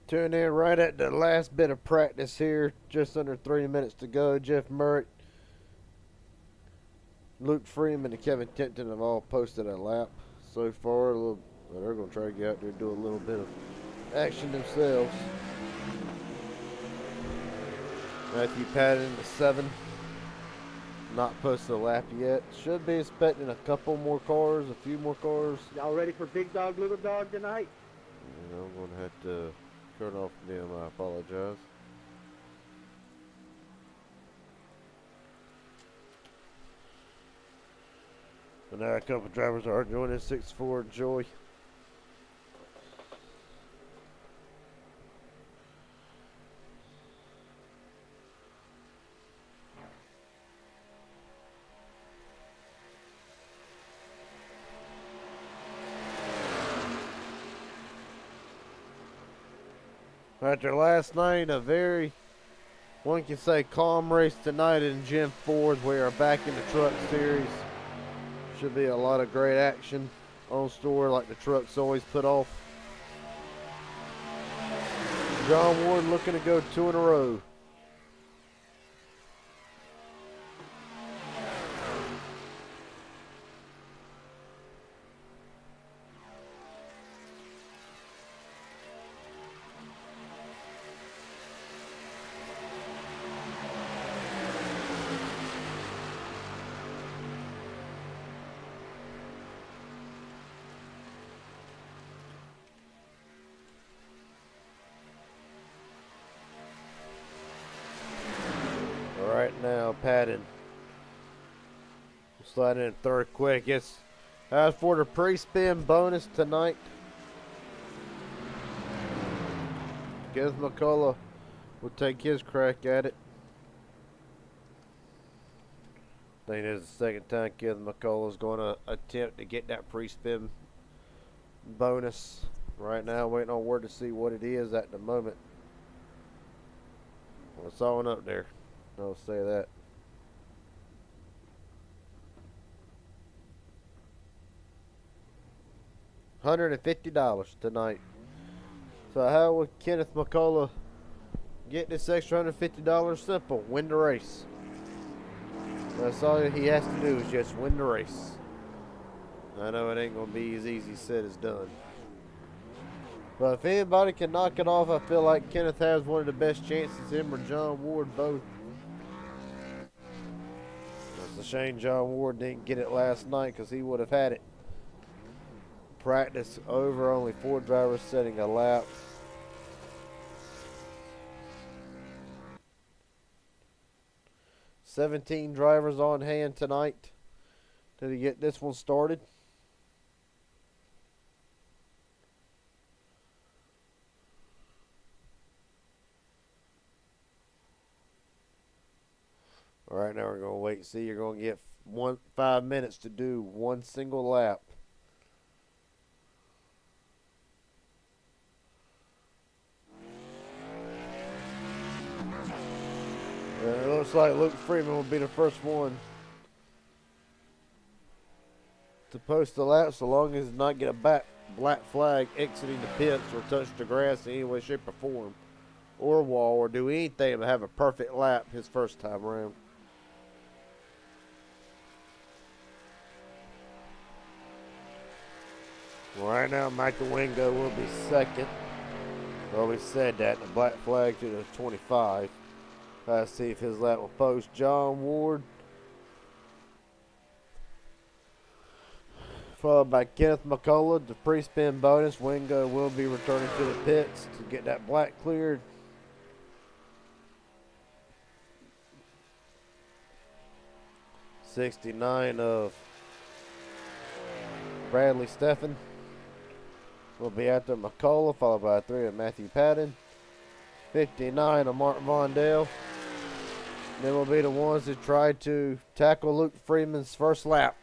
Tune in right at the last bit of practice here. Just under 3 minutes to go. Jeff Merritt, Luke Freeman, and Kevin Tipton have all posted a lap so far. They're going to try to get out there and do a little bit of action themselves. Matthew Patton, the 7, not posted a lap yet. Should be expecting a couple more cars, a few more cars. Y'all ready for big dog, little dog tonight? I'm going to have to turn off them. I apologize. And now a couple drivers are joining 6-4 Joy. After last night, a very, one can say, calm race tonight in Gen 4s. We are back in the truck series. Should be a lot of great action on store like the trucks always put off. John Ward looking to go 2 in a row. Right now, Patton sliding in third quick. It's as for the pre-spin bonus tonight. Guess McCullough will take his crack at it. I think this is the second time Kevin McCullough is going to attempt to get that pre-spin bonus. Right now, waiting on word to see what it is at the moment. Well, it's on up there. I'll say that. $150 tonight. So how would Kenneth McCullough get this extra $150? Simple. Win the race. That's all he has to do is just win the race. I know it ain't going to be as easy said as done. But if anybody can knock it off, I feel like Kenneth has one of the best chances. Him or John Ward both. It's a shame John Ward didn't get it last night because he would have had it. Practice over, only 4 drivers setting a lap. $17 drivers on hand tonight to get this one started. All right, now we're going to wait and see. You're going to get 5 minutes to do one single lap. And it looks like Luke Freeman will be the first one to post the lap, so long as he does not get a black flag exiting the pits or touch the grass in any way, shape, or form, or wall, or do anything but have a perfect lap his first time around. Right now, Michael Wingo will be second. Well, we said that. The black flag to the 25. Let's see if his lap will post. John Ward, followed by Kenneth McCullough. The pre-spin bonus. Wingo will be returning to the pits to get that black cleared. '69 of Bradley Steffen will be after McCullough, followed by 3 of Matthew Patton. 59 of Mark Vondale. Then will be the ones that try to tackle Luke Freeman's first lap.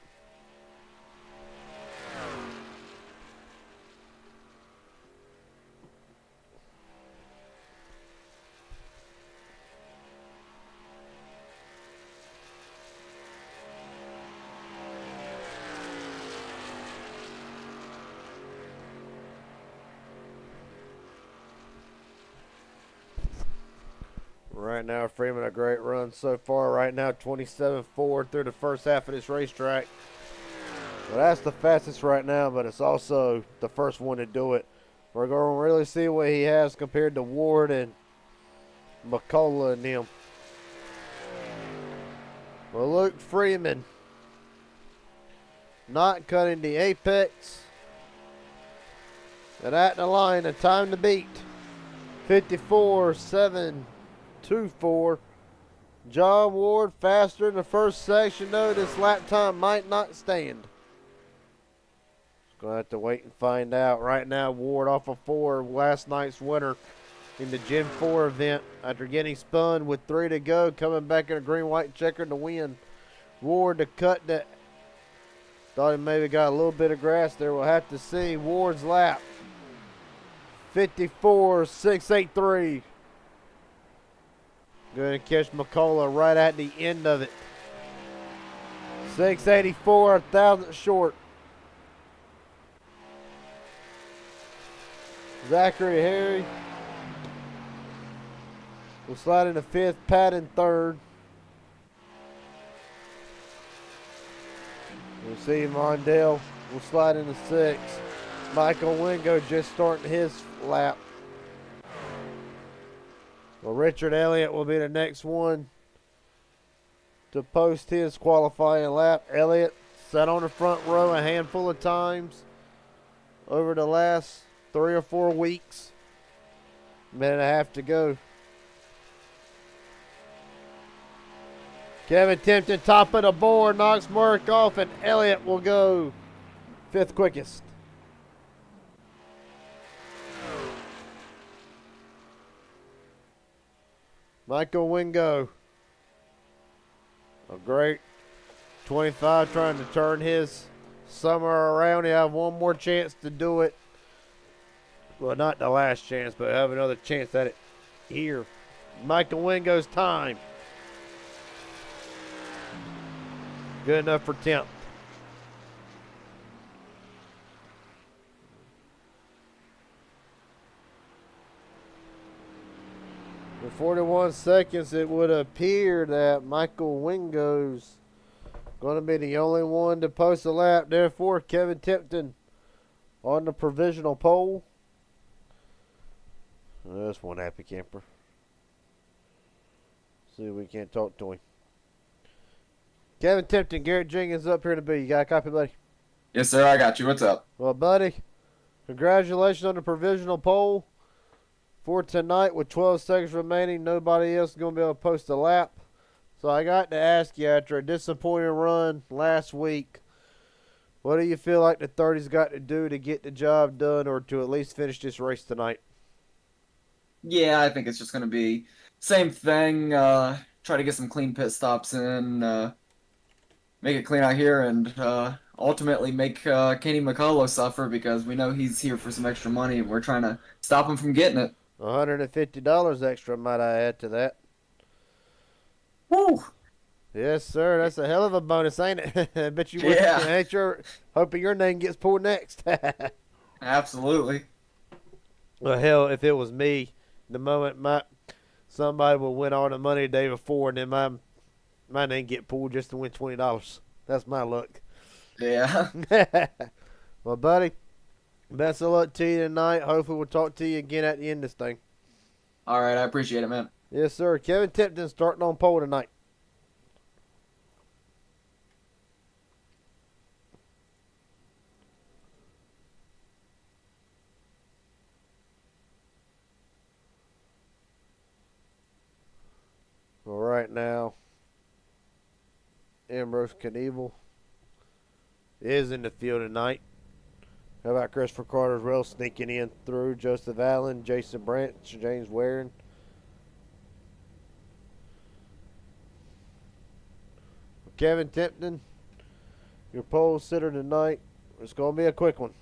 Right now, Freeman, a great run so far. Right now, 27-4 through the first half of this racetrack. Well, that's the fastest right now, but it's also the first one to do it. We're going to really see what he has compared to Ward and McCullough and them. Well, Luke Freeman not cutting the apex. And at the line, a time to beat. 54.724. John Ward faster in the first section, though this lap time might not stand. Gonna have to wait and find out. Right now, Ward off of 4, last night's winner in the Gen 4 event after getting spun with 3 to go, coming back in a green-white checker to win. Ward to cut that. Thought he maybe got a little bit of grass there. We'll have to see. Ward's lap. 54.683. Going to catch McCullough right at the end of it. 684, 1,000 short. Zachary Harry will slide into 5th, Pat in 3rd. We'll see Mondale will slide into 6th. Michael Wingo just starting his lap. Well, Richard Elliott will be the next one to post his qualifying lap. Elliott sat on the front row a handful of times over the last 3 or 4 weeks. Minute and a half to go. Kevin Timpton top of the board, knocks Mark off, and Elliott will go 5th quickest. Michael Wingo, a great 25, trying to turn his summer around. He have one more chance to do it. Well, not the last chance, but have another chance at it here. Michael Wingo's time. Good enough for 10th. In 41 seconds, it would appear that Michael Wingo's going to be the only one to post a lap. Therefore, Kevin Tipton on the provisional pole. That's one happy camper. See if we can't talk to him. Kevin Tipton, Garrett Jenkins up here to be. You got a copy, buddy? Yes, sir. I got you. What's up? Well, buddy, congratulations on the provisional pole for tonight. With 12 seconds remaining, nobody else is going to be able to post a lap. So I got to ask you, after a disappointing run last week, what do you feel like the 30's got to do to get the job done or to at least finish this race tonight? Yeah, I think it's just going to be same thing. Try to get some clean pit stops in, make it clean out here, and ultimately make Kenny McCullough suffer because we know he's here for some extra money and we're trying to stop him from getting it. $150 extra, might I add to that. Woo! Yes, sir. That's a hell of a bonus, ain't it? I bet you Yeah. ain't sure. Hoping your name gets pulled next. Absolutely. Well, hell, if it was me, the moment somebody would win all the money the day before, and then my name get pulled just to win $20. That's my luck. Yeah. Well, buddy, best of luck to you tonight. Hopefully, we'll talk to you again at the end of this thing. All right. I appreciate it, man. Yes, sir. Kevin Tipton starting on pole tonight. Well, right now, Ambrose Knievel is in the field tonight. How about Christopher Carter's rail sneaking in through Joseph Allen, Jason Branch, James Waring. Kevin Tipton, your pole sitter tonight. It's going to be a quick one.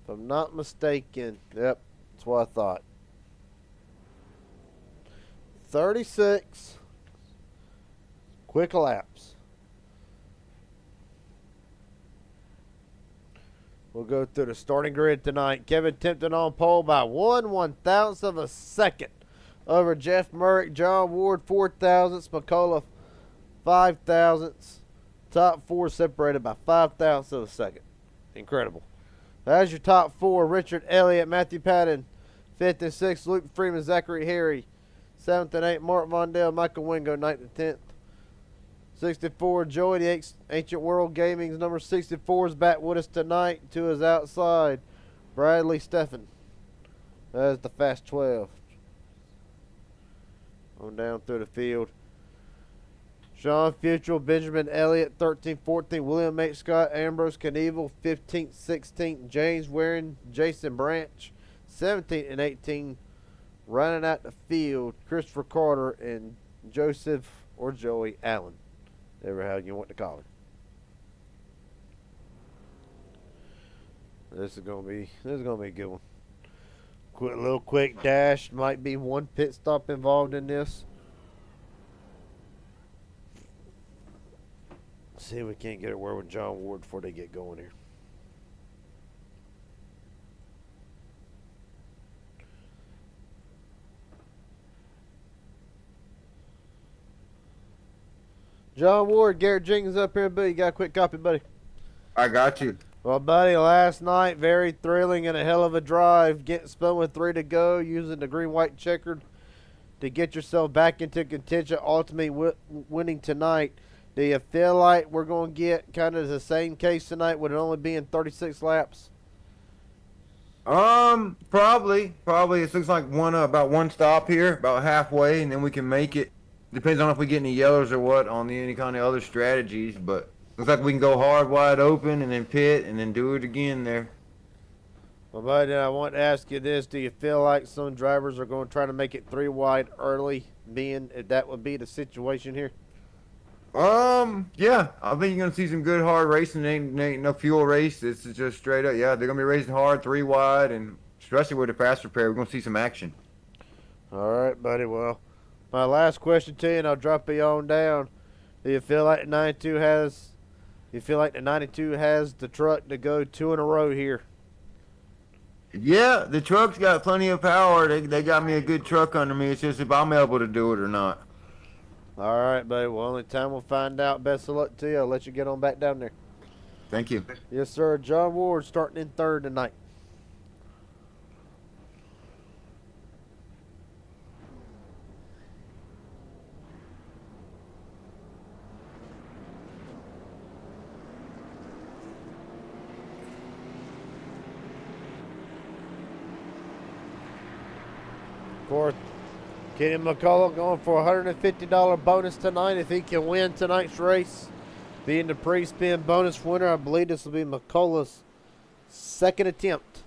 If I'm not mistaken, yep, that's what I thought. 36 quick laps. We'll go through the starting grid tonight. Kevin Tipton on pole by 1/1000th of a second. over Jeff Merrick. John Ward 4 thousandths. McCullough 5 thousandths. Top 4 separated by 5 thousandths of a second. Incredible. That's your top 4. Richard Elliott, Matthew Patton, 5th and 6th. Luke Freeman, Zachary Harry, 7th and 8th. Mark Mondale, Michael Wingo, 9th and 10th. 64, Joey, the Ancient World Gaming's number 64 is back with us tonight. To his outside, Bradley Steffen. That's the fast 12. On down through the field. Sean Futrell, Benjamin Elliott, 13, 14. William H. Scott, Ambrose Knievel, 15th, 16th. James Waring, Jason Branch, 17 and 18. Running out the field, Christopher Carter and Joseph or Joey Allen. Ever how you want to call it. This is gonna be a good one. Quick dash. Might be one pit stop involved in this. See if we can't get it where with John Ward before they get going here. John Ward, Garrett Jenkins up here, buddy. You got a quick copy, buddy? I got you. Well, buddy, last night, very thrilling and a hell of a drive. Getting spun with 3 to go, using the green-white checkered to get yourself back into contention, ultimately winning tonight. Do you feel like we're going to get kind of the same case tonight with it only being 36 laps? Probably. It looks like about one stop here, about halfway, and then we can make it. Depends on if we get any yellows or what on any kind of other strategies, but looks like we can go hard, wide open, and then pit, and then do it again there. Well, buddy, I want to ask you this. Do you feel like some drivers are going to try to make it 3 wide early, being if that would be the situation here? Yeah. I think you're going to see some good hard racing. Ain't no fuel race. This is just straight up. Yeah, they're going to be racing hard, 3 wide, and especially with the fast repair, we're going to see some action. All right, buddy. Well, my last question to you, and I'll drop you on down. Do you feel like the 92 has the truck to go 2 in a row here? Yeah, the truck's got plenty of power. They got me a good truck under me. It's just if I'm able to do it or not. All right, buddy. Well, only time we'll find out. Best of luck to you. I'll let you get on back down there. Thank you. Yes, sir. John Ward starting in 3rd tonight. Fourth, Kenny McCullough going for a $150 bonus tonight if he can win tonight's race. Being the pre-spin bonus winner, I believe this will be McCullough's 2nd attempt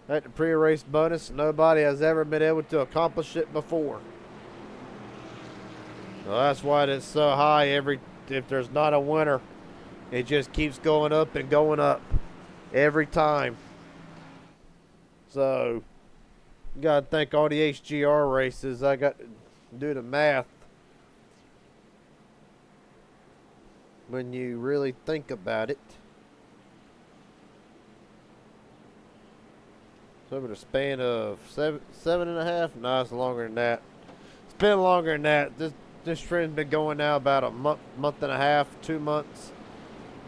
at the pre-race bonus. Nobody has ever been able to accomplish it before. Well, that's why it's so high. If there's not a winner, it just keeps going up and going up every time. So, got to thank all the HGR races. I got to do the math. When you really think about it. So over the span of seven and a half? No, it's longer than that. It's been longer than that. This trend's been going now about a month and a half, 2 months.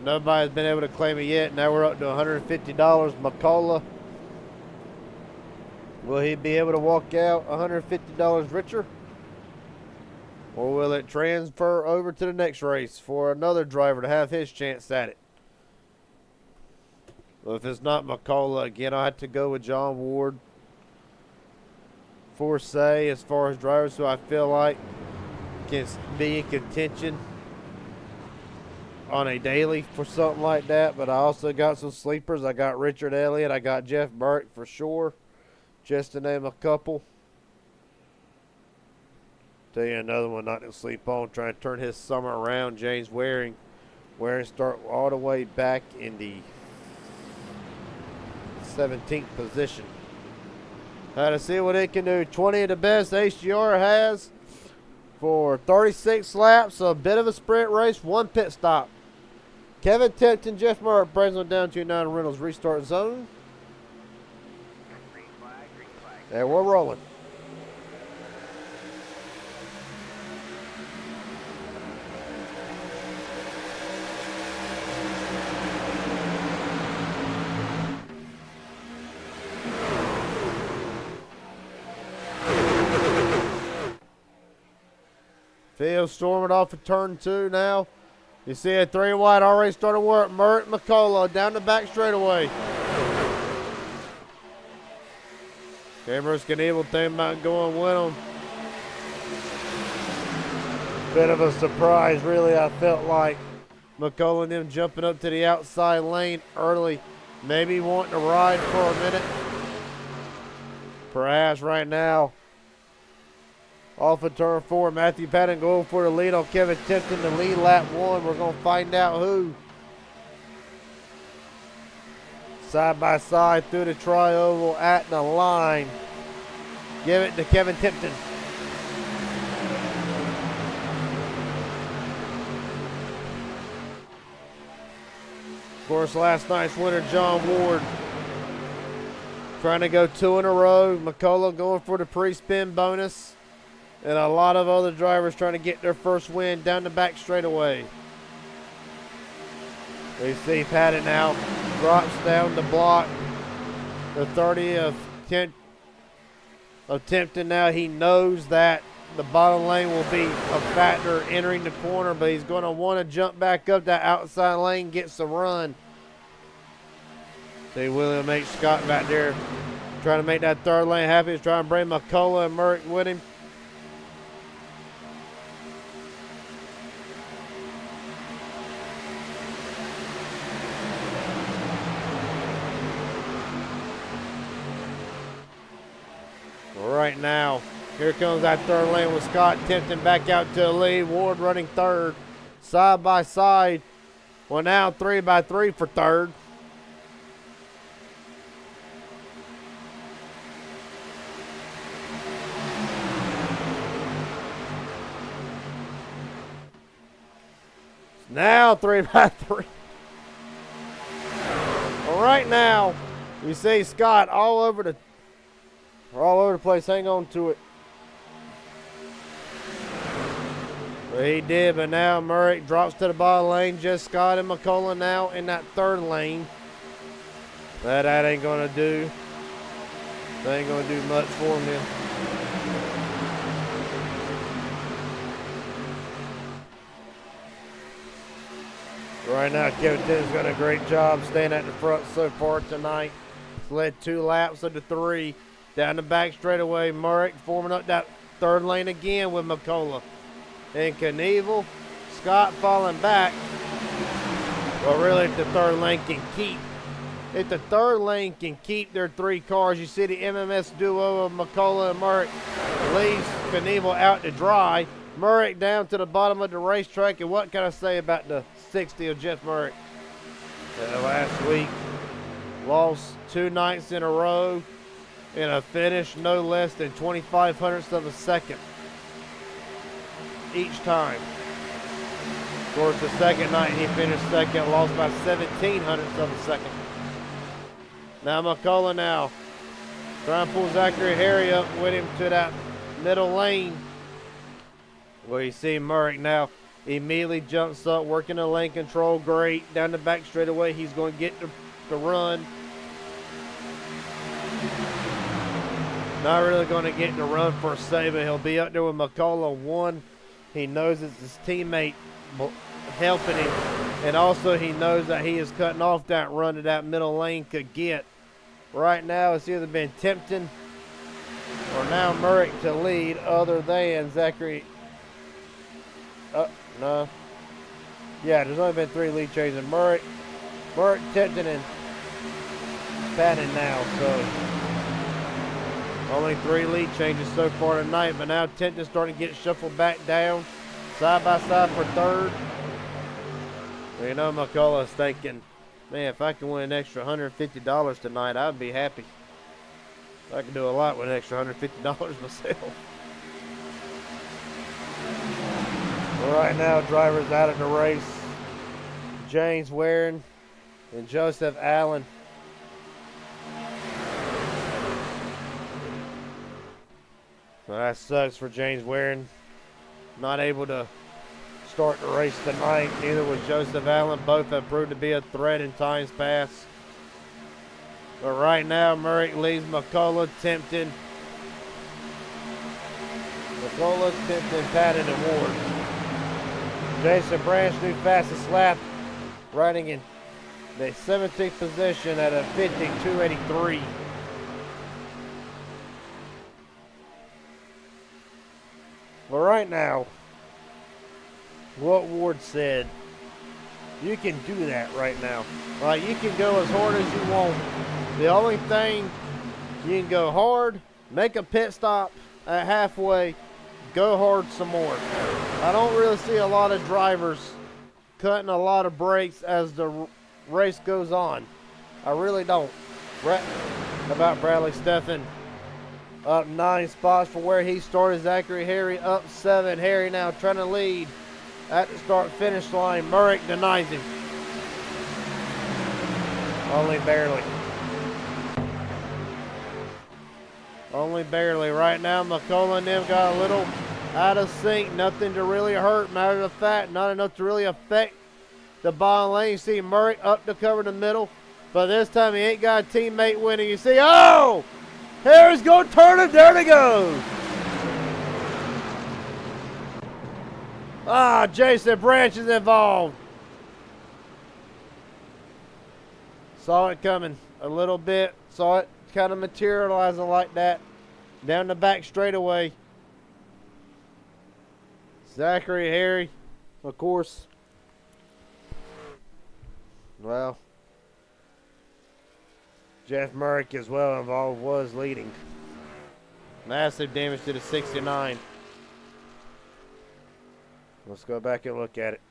Nobody's been able to claim it yet. Now we're up to $150. McCullough. Will he be able to walk out $150 richer? Or will it transfer over to the next race for another driver to have his chance at it? Well, if it's not McCullough, again, I have to go with John Ward for say as far as drivers who I feel like can be in contention on a daily for something like that. But I also got some sleepers. I got Richard Elliott. I got Jeff Burke for sure. Just to name a couple. Tell you another one not to sleep on. Trying to turn his summer around. James Waring. Waring start all the way back in the 17th position. Now to see what they can do. 20 of the best HGR has for 36 laps. A bit of a sprint race. 1 pit stop. Kevin Tipton, Jeff Murray brings them down to 9 Reynolds restart zone. And we're rolling. Field storming off of turn 2 now. You see a 3 wide already starting to work. Merritt McCullough down the back straightaway. Cameron's Knievel thinking about going with him. Bit of a surprise, really, I felt like. McCullough and them jumping up to the outside lane early. Maybe wanting to ride for a minute. Perhaps right now. Off of turn 4, Matthew Patton going for the lead on Kevin Tipton to lead lap 1. We're going to find out who. Side by side through the tri-oval at the line. Give it to Kevin Tipton. Of course, last night's winner, John Ward, trying to go 2 in a row. McCullough going for the pre-spin bonus. And a lot of other drivers trying to get their first win down the back straightaway. We see Patton now drops down the block. The 30 of Tipton now. He knows that the bottom lane will be a factor entering the corner, but he's going to want to jump back up that outside lane, get some run. See William H. Scott back there trying to make that third lane happy. He's trying to bring McCullough and Merrick with him. Right now, here comes that third lane with Scott Tipton back out to the lead. Ward running third, side by side. Well, now 3 by 3 for third. Now 3 by 3. Well, right now, you see Scott all over the place. Hang on to it. Well, he did, but now Murray drops to the bottom lane. Just Scott and McCullough now in that third lane. That ain't going to do. That ain't going to do much for him. Right now, Kevin Tipton's done a great job staying at the front so far tonight. He's led 2 laps of the 3. Down the back straightaway, Murray forming up that third lane again with McCullough. And Knievel, Scott falling back. Well, really, if the third lane can keep their 3 cars, you see the MMS duo of McCullough and Murray leaves Knievel out to dry. Murray down to the bottom of the racetrack, and what can I say about the 60 of Jeff Murray? Last week, lost 2 nights in a row. In a finish no less than 0.25 of a second each time. Of course, the second night he finished second, lost by 0.17 of a second. Now McCullough now trying to pull Zachary Harry up with him to that middle lane. Well, you see Murray now immediately jumps up, working the lane control great. Down the back straightaway, he's going to get the run. Not really going to get the run for a save, but he'll be up there with McCullough. One, he knows it's his teammate helping him, and also he knows that he is cutting off that run that that middle lane could get. Right now, it's either been Tipton or now Murray to lead, other than Zachary. No. Yeah, there's only been 3 lead changes. Murray, Tipton, and Patton now, so only 3 lead changes so far tonight, but now Tipton's starting to get shuffled back down, side by side for third. Well, you know, McCullough's thinking, man, if I can win an extra $150 tonight, I'd be happy. I can do a lot with an extra $150 myself. Well, right now, drivers out of the race. James Waring and Joseph Allen. Well, that sucks for James Waring. Not able to start the race tonight. Neither was Joseph Allen. Both have proved to be a threat in times past. But right now, Murray leads McCullough, Tipton, Patton, and Ward. Jason Branch, new fastest lap, riding in the 17th position at a 52.83. But right now, what Ward said, you can do that right now. Like, you can go as hard as you want. The only thing, you can go hard, make a pit stop at halfway, go hard some more. I don't really see a lot of drivers cutting a lot of brakes as the race goes on. I really don't. About Bradley Steffen, up 9 spots from where he started. Zachary Harry up 7. Harry now trying to lead at the start-finish line. Murrick denies him. Only barely. Only barely. Right now, McCullough and them got a little out of sync. Nothing to really hurt. Matter of fact, not enough to really affect the bottom lane. You see Murray up to cover the middle. But this time he ain't got a teammate winning. You see, oh! Harry's going to turn it. There they go. Ah, Jason Branch is involved. Saw it coming a little bit. Saw it kind of materializing like that. Down the back straightaway. Zachary Harry, of course. Well, Jeff Murrick as well involved, was leading. Massive damage to the 69. Let's go back and look at it.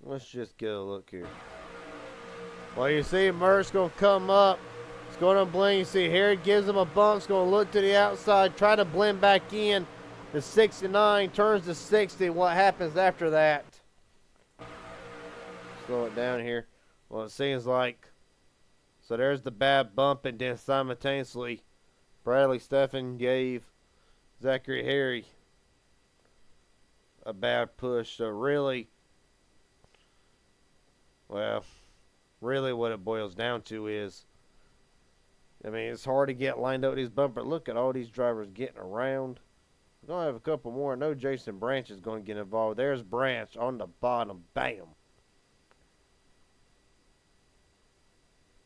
Let's just get a look here. Well, you see Murrick's going to come up. It's going to blend. You see Harry gives him a bump. It's going to look to the outside, try to blend back in. The 69 turns to 60. What happens after that? Slow it down here. Well, it seems like, so there's the bad bump, and then simultaneously Bradley Steffen gave Zachary Harry a bad push. So really, well, really what it boils down to is, I mean, it's hard to get lined up with these bumpers. Look at all these drivers getting around. We're going to have a couple more. I know Jason Branch is going to get involved. There's Branch on the bottom. Bam.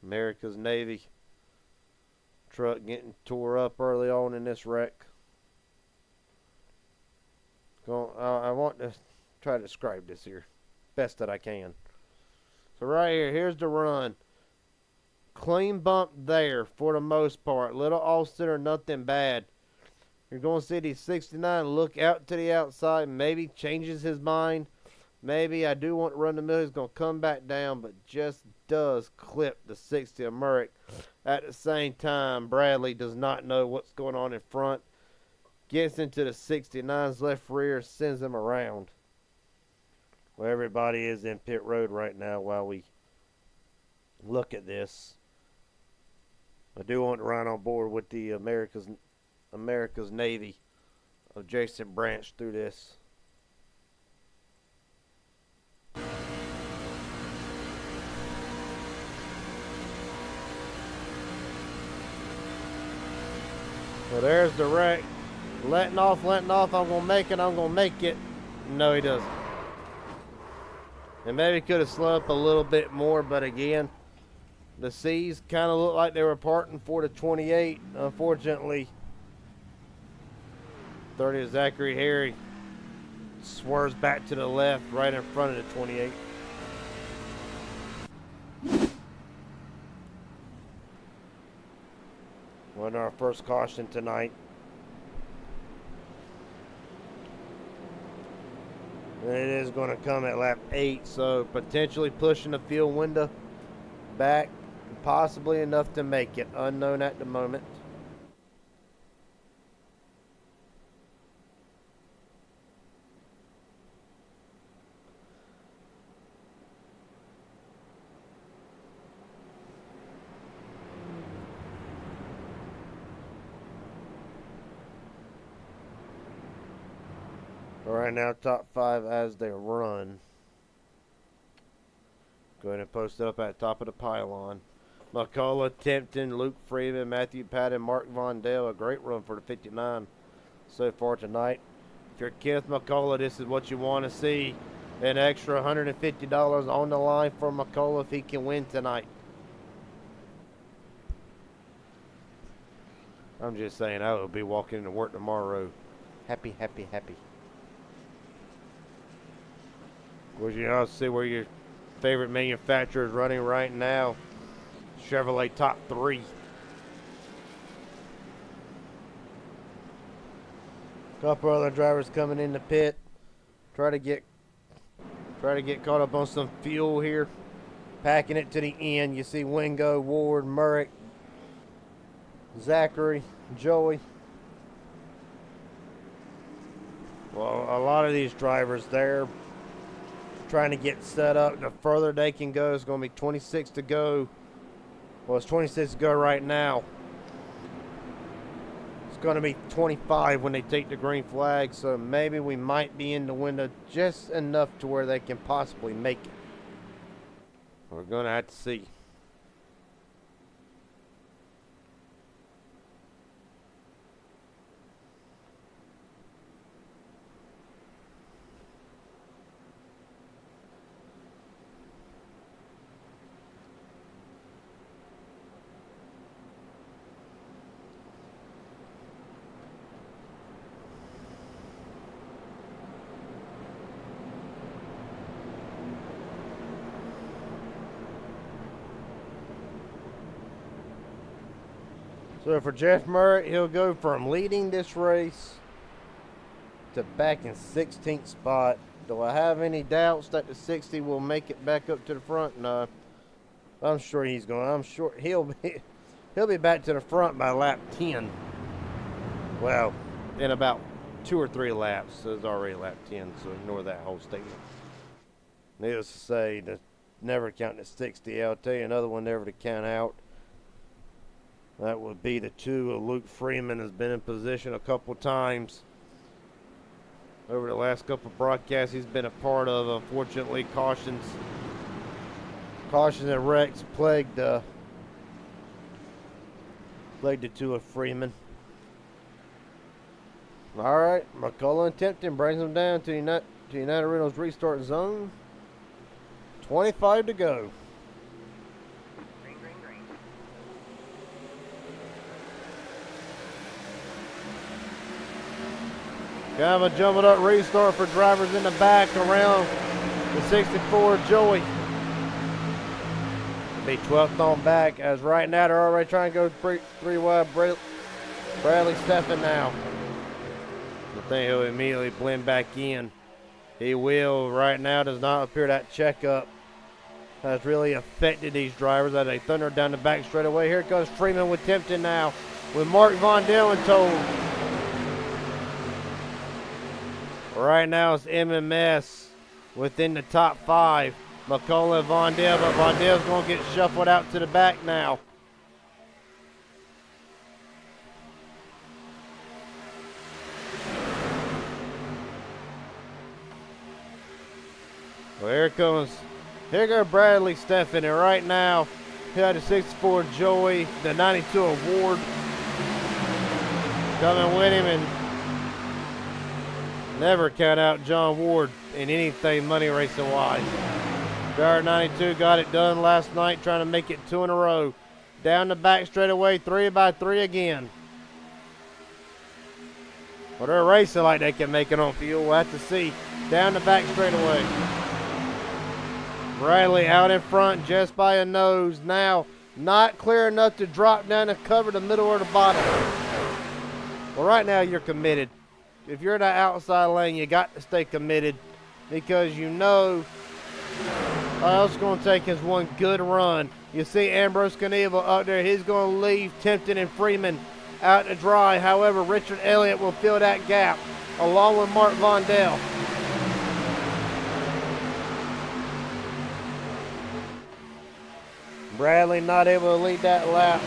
America's Navy truck getting tore up early on in this wreck. I want to try to describe this here best that I can. So right here, here's the run. Clean bump there for the most part. Little offset or nothing bad. You're going to see the 69 look out to the outside. Maybe changes his mind. Maybe I do want to run the middle. He's going to come back down, but just does clip the 60 of Murrick. At the same time, Bradley does not know what's going on in front. Gets into the 69's left rear, sends him around. Well, everybody is in pit road right now while we look at this. I do want to run on board with the America's Navy of Jason Branch through this. So there's the wreck. Letting off. I'm going to make it. No, he doesn't. And maybe could have slowed up a little bit more, but again, the C's kind of looked like they were parting for the 28. Unfortunately, 30 Zachary Harry swerves back to the left right in front of the 28. Won our first caution tonight. And it is going to come at lap 8, so potentially pushing the field window back, possibly enough to make it. Unknown at the moment. Right now, top 5 as they run. Go ahead and post it up at the top of the pylon. McCullough, Tempton, Luke Freeman, Matthew Patton, Mark Vondell. A great run for the 59 so far tonight. If you're Kenneth McCullough, this is what you want to see. An extra $150 on the line for McCullough if he can win tonight. I'm just saying, I will be walking into work tomorrow. Happy, happy, happy. Of course, you know, see where your favorite manufacturer is running right now. Chevrolet top 3. Couple other drivers coming in the pit. Try to get caught up on some fuel here. Packing it to the end. You see Wingo, Ward, Murrick, Zachary, Joey. Well, a lot of these drivers, they're trying to get set up. The further they can go, it's going to be 26 to go. Well, it's 26 to go right now. It's going to be 25 when they take the green flag, so maybe we might be in the window just enough to where they can possibly make it. We're going to have to see. So for Jeff Murray, he'll go from leading this race to back in 16th spot. Do I have any doubts that the 60 will make it back up to the front? No. I'm sure he's going. I'm sure he'll be back to the front by lap 10. Well, in about 2 or 3 laps. So it's already lap 10, so ignore that whole statement. Needless to say, to never count the 60. I'll tell you another one never to count out. That would be the 2. Luke Freeman has been in position a couple times over the last couple broadcasts he's been a part of. Unfortunately, cautions and wrecks plagued the 2 of Freeman. All right, McCullough and Tempton brings them down to United Rentals restart zone. 25 to go. Kind of a jumbled up restart for drivers in the back around the 64 Joey. Be 12th on back, as right now they're already trying to go 3 wide. Bradley Steffen now. I think he'll immediately blend back in. He will. Right now does not appear that checkup has really affected these drivers as they thunder down the back straight away. Here comes Freeman with Tempton now, with Mark Vondell told. Right now it's MMS within the top 5. McCullough and Vondell, but Vondell's going to get shuffled out to the back now. Well, here goes Bradley Steffen, and right now, here at the 64 Joey, the 92 Award coming with him, and never count out John Ward in anything money racing wise. Driver 92 got it done last night, trying to make it 2 in a row. Down the back straightaway, 3 by 3 again. Well, they're racing like they can make it on fuel. We'll have to see. Down the back straightaway. Bradley out in front just by a nose. Now, not clear enough to drop down and cover the middle or the bottom. Well, right now you're committed. If you're in that outside lane, you got to stay committed because you know all it's going to take is one good run. You see Ambrose Knievel up there. He's going to leave Tempton and Freeman out to dry. However, Richard Elliott will fill that gap along with Mark Vondell. Bradley not able to lead that lap.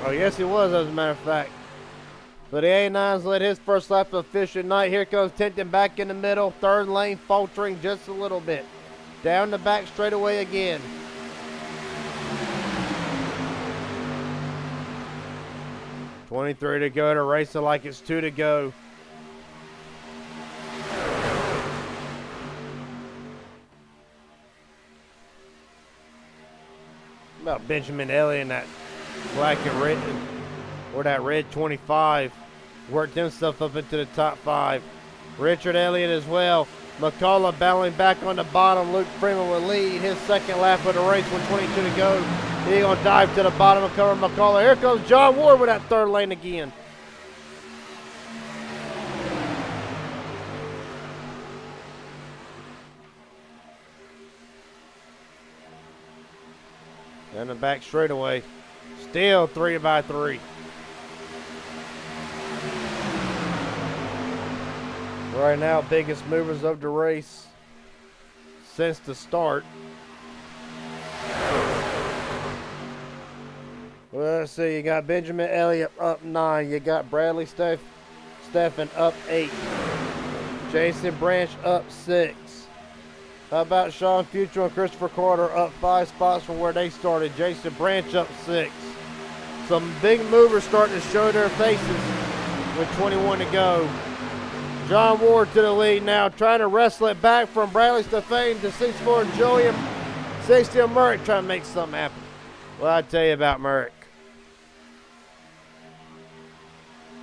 Oh, yes, he was, as a matter of fact. But the A9's led his first lap of fish tonight. Here comes Tempton back in the middle. 3rd lane faltering just a little bit. Down the back straightaway again. 23 to go to race it like it's 2 to go. About Benjamin Elliott and that black and red, or that red 25, worked himself up into the top 5. Richard Elliott as well. McCullough battling back on the bottom. Luke Freeman will lead his second lap of the race with 22 to go. He's going to dive to the bottom and cover McCullough. Here comes John Ward with that third lane again. And the back straightaway. Still 3x3. Right now, biggest movers of the race since the start. Well, let's see. You got Benjamin Elliott up 9. You got Bradley Steffen up 8. Jason Branch up 6. How about Sean Future and Christopher Carter up 5 spots from where they started? Jason Branch up 6. Some big movers starting to show their faces with 21 to go. John Ward to the lead now, trying to wrestle it back from Bradley Steffen to 6'4" Joey and 60 Merrick, trying to make something happen. Well, I tell you about Merrick.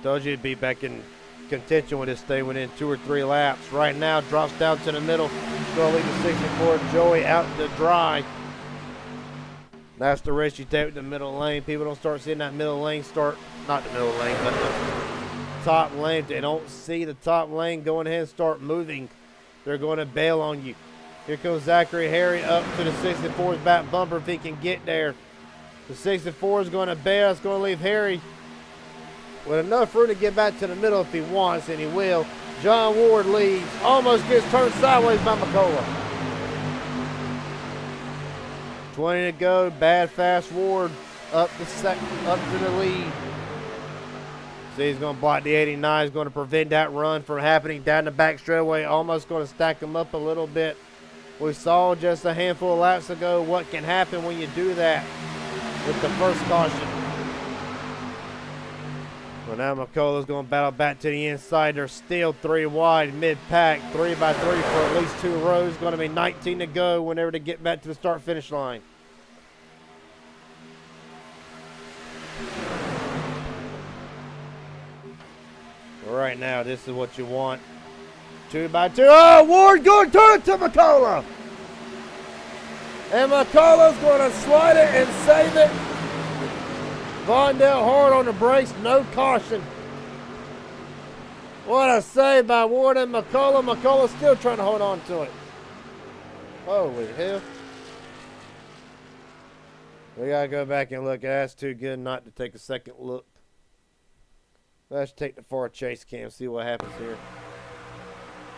Told you to be back in contention with this thing within 2 or 3 laps. Right now, drops down to the middle. Going to lead the 64 Joey out to dry. That's the risk you take with the middle lane. People don't start seeing that middle lane start, not the middle lane, but the top lane. If they don't see the top lane going ahead and start moving, they're going to bail on you. Here comes Zachary Harry up to the 64's back bumper if he can get there. The 64 is going to bail. It's going to leave Harry with enough room to get back to the middle if he wants, and he will. John Ward leads. Almost gets turned sideways by McCullough. 20 to go. Bad fast Ward up to the lead. See, he's going to block the 89. He's going to prevent that run from happening down the back straightaway. Almost going to stack him up a little bit. We saw just a handful of laps ago what can happen when you do that with the first caution. Well, now McCullough's going to battle back to the inside. They're still 3 wide, mid-pack, 3x3 for at least 2 rows. Going to be 19 to go whenever they get back to the start-finish line. Right now, this is what you want. 2x2. Oh, Ward going to turn it to McCullough. And McCullough's going to slide it and save it. Vondell hard on the brakes, no caution. What a save by Ward and McCullough. McCullough's still trying to hold on to it. Holy hell. We got to go back and look. That's too good not to take a second look. Let's take the far chase cam, see what happens here.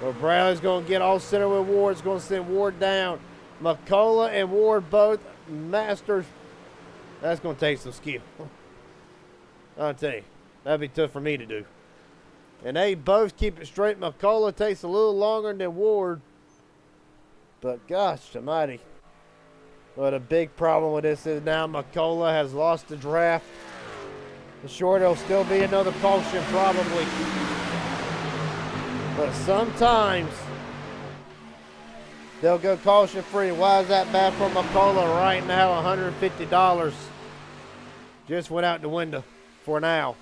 Well, Bradley's going to get all center with Ward. It's going to send Ward down. McCullough and Ward both masters. That's going to take some skill. I'll tell you, that'd be tough for me to do. And they both keep it straight. McCullough takes a little longer than Ward. But gosh almighty. But a big problem with this is now McCullough has lost the draft. Sure, there'll still be another caution probably. But sometimes they'll go caution free. Why is that bad for McCullough right now? $150 just went out the window for now.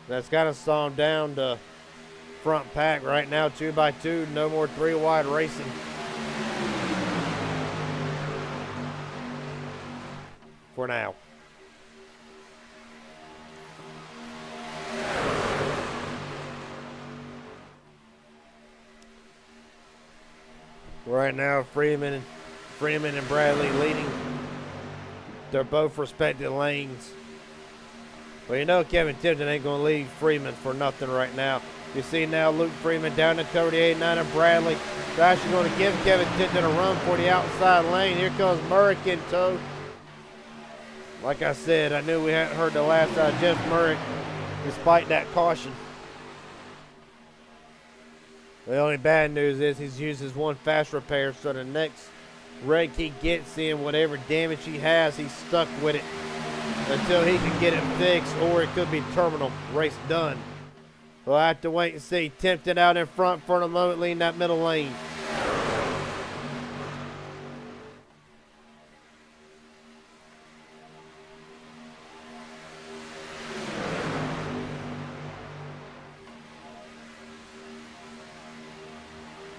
That's got to slow him down to front pack right now, 2x2. No more 3 wide racing. For now. Right now, Freeman and Bradley leading. They're both respected lanes. Well, you know Kevin Tipton ain't going to leave Freeman for nothing right now. You see now Luke Freeman down to cover the 89 of Bradley. They're actually going to give Kevin Tipton a run for the outside lane. Here comes Murrick in tow. Like I said, I knew we hadn't heard the last out of Jeff Murrick despite that caution. The only bad news is he's used his 1 fast repair, so the next wreck he gets in, whatever damage he has, he's stuck with it. until he can get it fixed, or it could be terminal. Race done. We'll have to wait and see. Tempted out in front for the moment, leading that middle lane.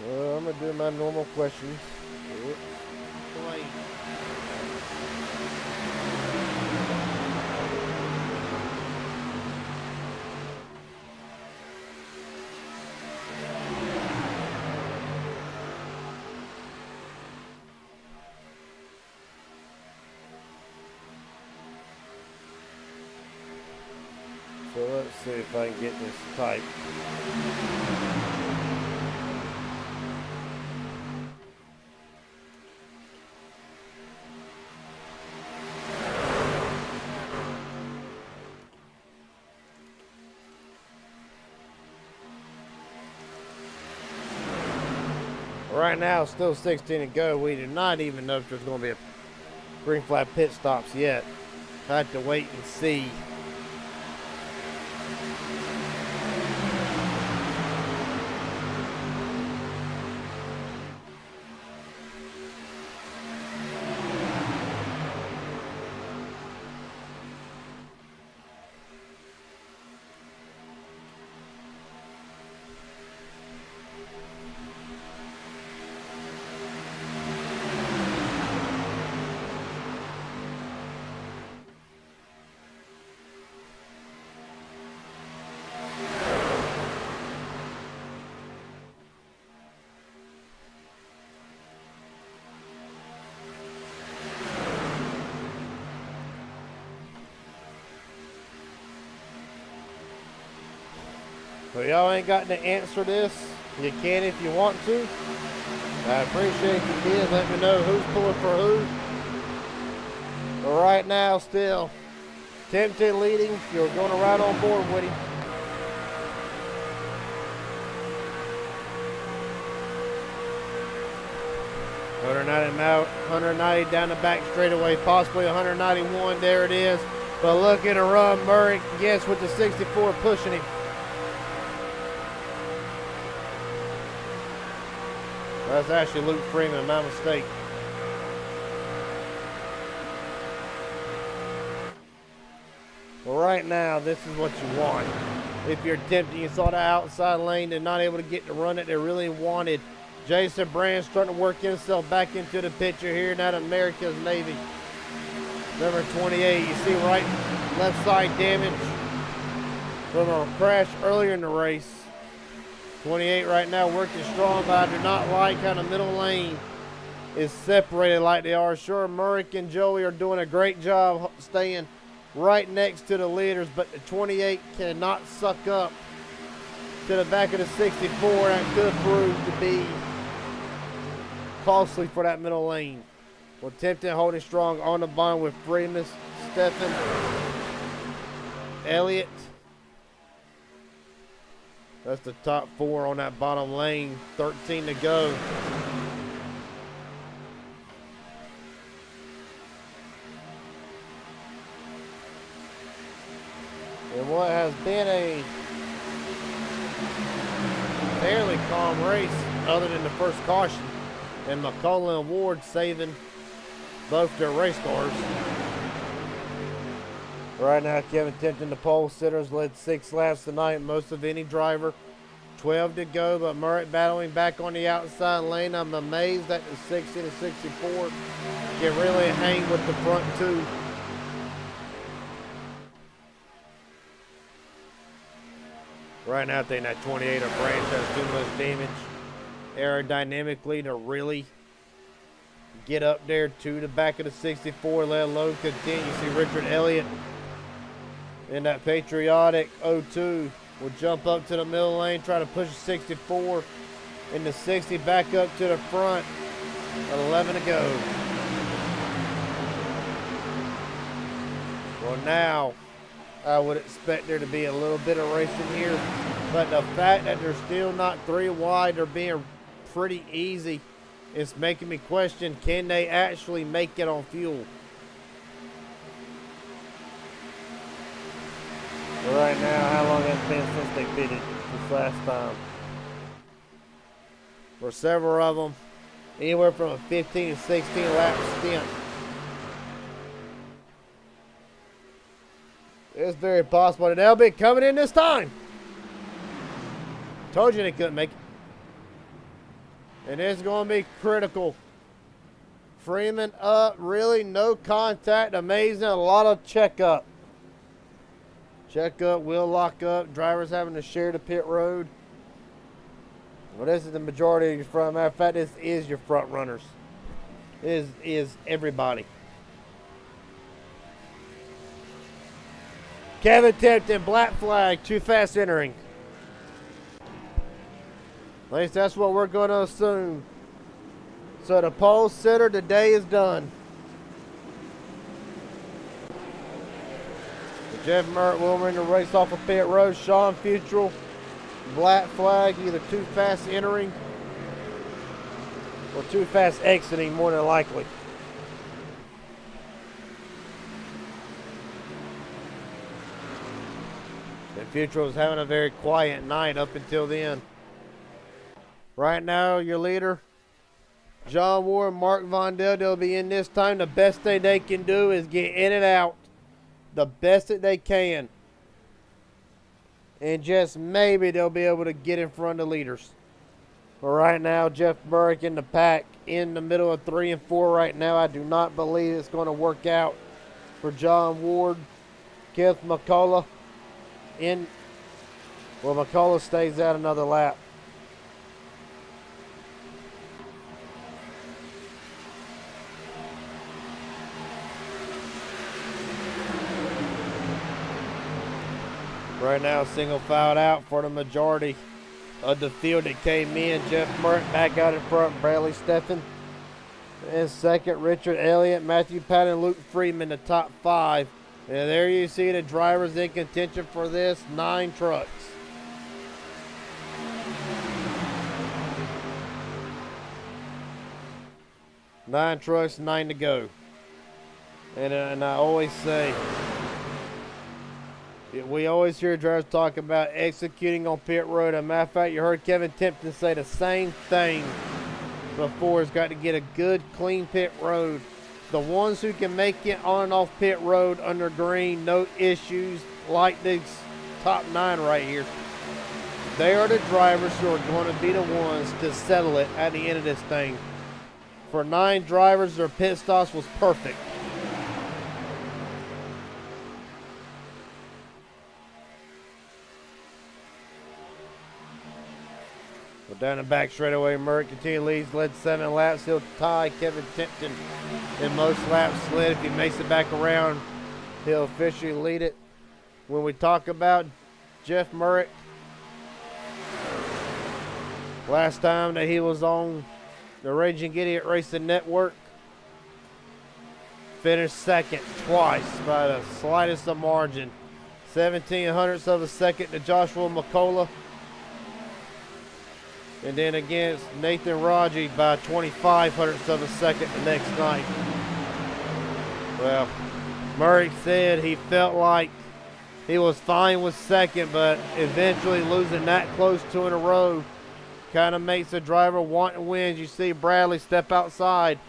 Well, I'm going to do my normal questions. Lane. So let's see if I can get this typed. Right now, still 16 to go. We do not even know if there's going to be a green flag pit stops yet. I have to wait and see. So y'all ain't got to answer this. You can if you want to. I appreciate if you did. Let me know who's pulling for who. But right now, still, Tempted leading. You're going to ride on board with him. Out, 190 down the back straightaway, possibly 191. There it is. But look at a run. Murray, yes, with the 64 pushing him. That's actually Luke Freeman, my mistake. Well, right now, this is what you want. If you're tempted, you saw the outside lane, they're not able to get to run it. They really wanted. Jason Brand starting to work himself back into the picture here, now America's Navy. Number 28, you see right left side damage from a crash earlier in the race. 28 right now working strong, but I do not like how the middle lane is separated like they are. Sure, Murray and Joey are doing a great job staying right next to the leaders, but the 28 cannot suck up to the back of the 64. That could prove to be costly for that middle lane. Well, Tempted holding strong on the bottom with Freeman, Stephen, Elliott. That's the top four on that bottom lane. 13 to go. And what has been a fairly calm race other than the first caution. And McCullough and Ward saving both their race cars. Right now, Kevin Tempted, the pole sitters, led 6 laps tonight, most of any driver. 12 to go, but Murray battling back on the outside lane. I'm amazed that the 60 to 64 can really hang with the front two. Right now, I think that 28 of Branch has too much damage aerodynamically to really get up there to the back of the 64, let alone continue. You see Richard Elliott in that patriotic 02 will jump up to the middle lane, try to push the 64 and the 60 back up to the front. 11 to go. Well, now I would expect there to be a little bit of racing here, but the fact that they're still not 3 wide, they're being pretty easy. It's making me question, can they actually make it on fuel? Right now, how long has it been since they did it this last time? For several of them, anywhere from a 15 to 16 lap stint. It's very possible that they'll be coming in this time. Told you they couldn't make it. And it's going to be critical. Freeman up, really no contact, amazing, a lot of checkup. Check up, wheel lock up, drivers having to share the pit road. Well, this is the majority of your front. Matter of fact, this is your front runners. This is everybody. Kevin Tipton, black flag, too fast entering. At least that's what we're going to assume. So the pole sitter, the day is done. Jeff Merritt will win the race off of pit road. Sean Futrell, black flag, either too fast entering or too fast exiting, more than likely. And Futrell is having a very quiet night up until then. Right now, your leader, John Ward, Mark Vondell, they'll be in this time. The best thing they can do is get in and out. The best that they can. And just maybe they'll be able to get in front of the leaders. But right now, Jeff Burke in the pack in the middle of 3 and 4 right now. I do not believe it's going to work out for John Ward. Keith McCullough in. Well, McCullough stays out another lap. Right now, single filed out for the majority of the field that came in. Jeff Merritt back out in front. Bradley Steffen in second. Richard Elliott, Matthew Patton, Luke Freeman, the top 5. And there you see the drivers in contention for this. 9 trucks. Nine trucks, 9 to go. And I always say, we always hear drivers talk about executing on pit road. As a matter of fact, you heard Kevin Tipton say the same thing before. Has got to get a good, clean pit road. The ones who can make it on and off pit road under green, no issues, like these top 9 right here. They are the drivers who are going to be the ones to settle it at the end of this thing. For 9 drivers, their pit stops was perfect. Down the back straightaway, Merritt continue leads, led 7 laps. He'll tie Kevin Tipton in most laps slid. If he makes it back around, he'll officially lead it. When we talk about Jeff Merritt, last time that he was on the Raging Idiot Racing Network, finished second twice by the slightest of margin. 17 hundredths of a second to Joshua McCullough. And then against Nathan Raji by 25 hundredths of a second the next night. Well, Murray said he felt like he was fine with second, but eventually losing that close 2 in a row kind of makes the driver want to win. You see Bradley step outside.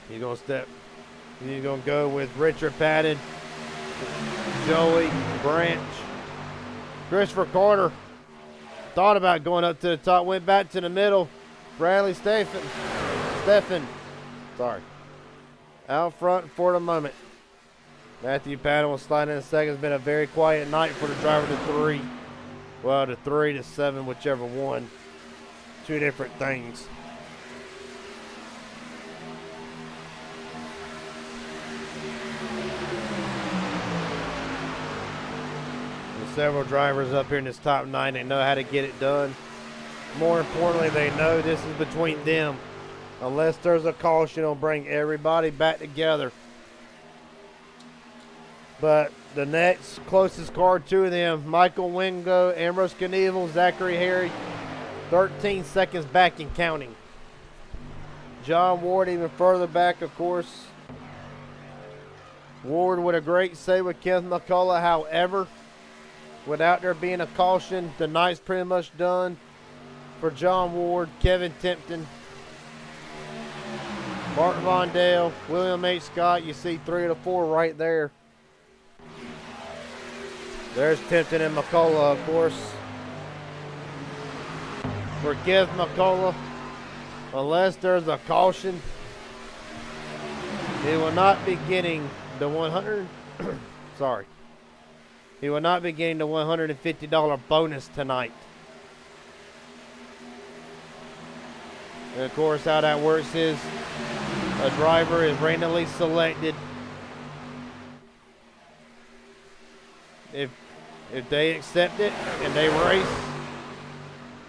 He's going to go with Richard Patton, Joey Branch, Christopher Carter. Thought about going up to the top, went back to the middle. Bradley Steffen, sorry, out front for the moment. Matthew Patton will slide in a second. It's been a very quiet night for the driver to 3. Well, to 3 to 7, whichever one. 2 different things. Several drivers up here in this top 9. They know how to get it done. More importantly, they know this is between them. Unless there's a caution, it'll bring everybody back together. But the next closest car to them, Michael Wingo, Ambrose Knievel, Zachary Harry, 13 seconds back and counting. John Ward even further back, of course. Ward with a great save with Kenneth McCullough. However, without there being a caution, the night's pretty much done for John Ward, Kevin Tempton, Martin Vondale, William H. Scott. You see 3 of the 4 right there. There's Tempton and McCullough, of course. For Kenneth McCullough, unless there's a caution, he will not be getting the 100. Sorry. He will not be getting the $150 bonus tonight. And of course, how that works is a driver is randomly selected. If they accept it and they race,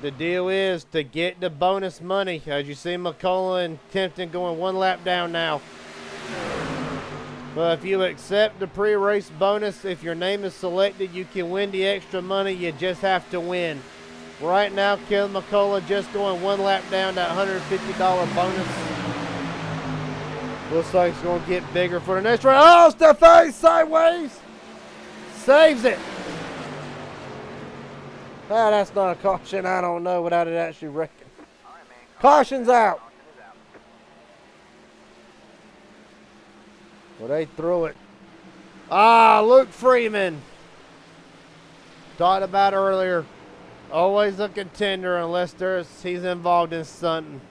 the deal is to get the bonus money. As you see McCullough and Tempton going 1 lap down now. But if you accept the pre-race bonus, if your name is selected, you can win the extra money. You just have to win. Right now, Kevin McCullough just going 1 lap down, that $150 bonus. Looks like it's going to get bigger for the next round. Oh, Stefani sideways. Saves it. Ah, that's not a caution. I don't know without it actually wrecking. Caution's out. Well, they threw it. Ah, Luke Freeman. Talked about earlier. Always a contender unless he's involved in something.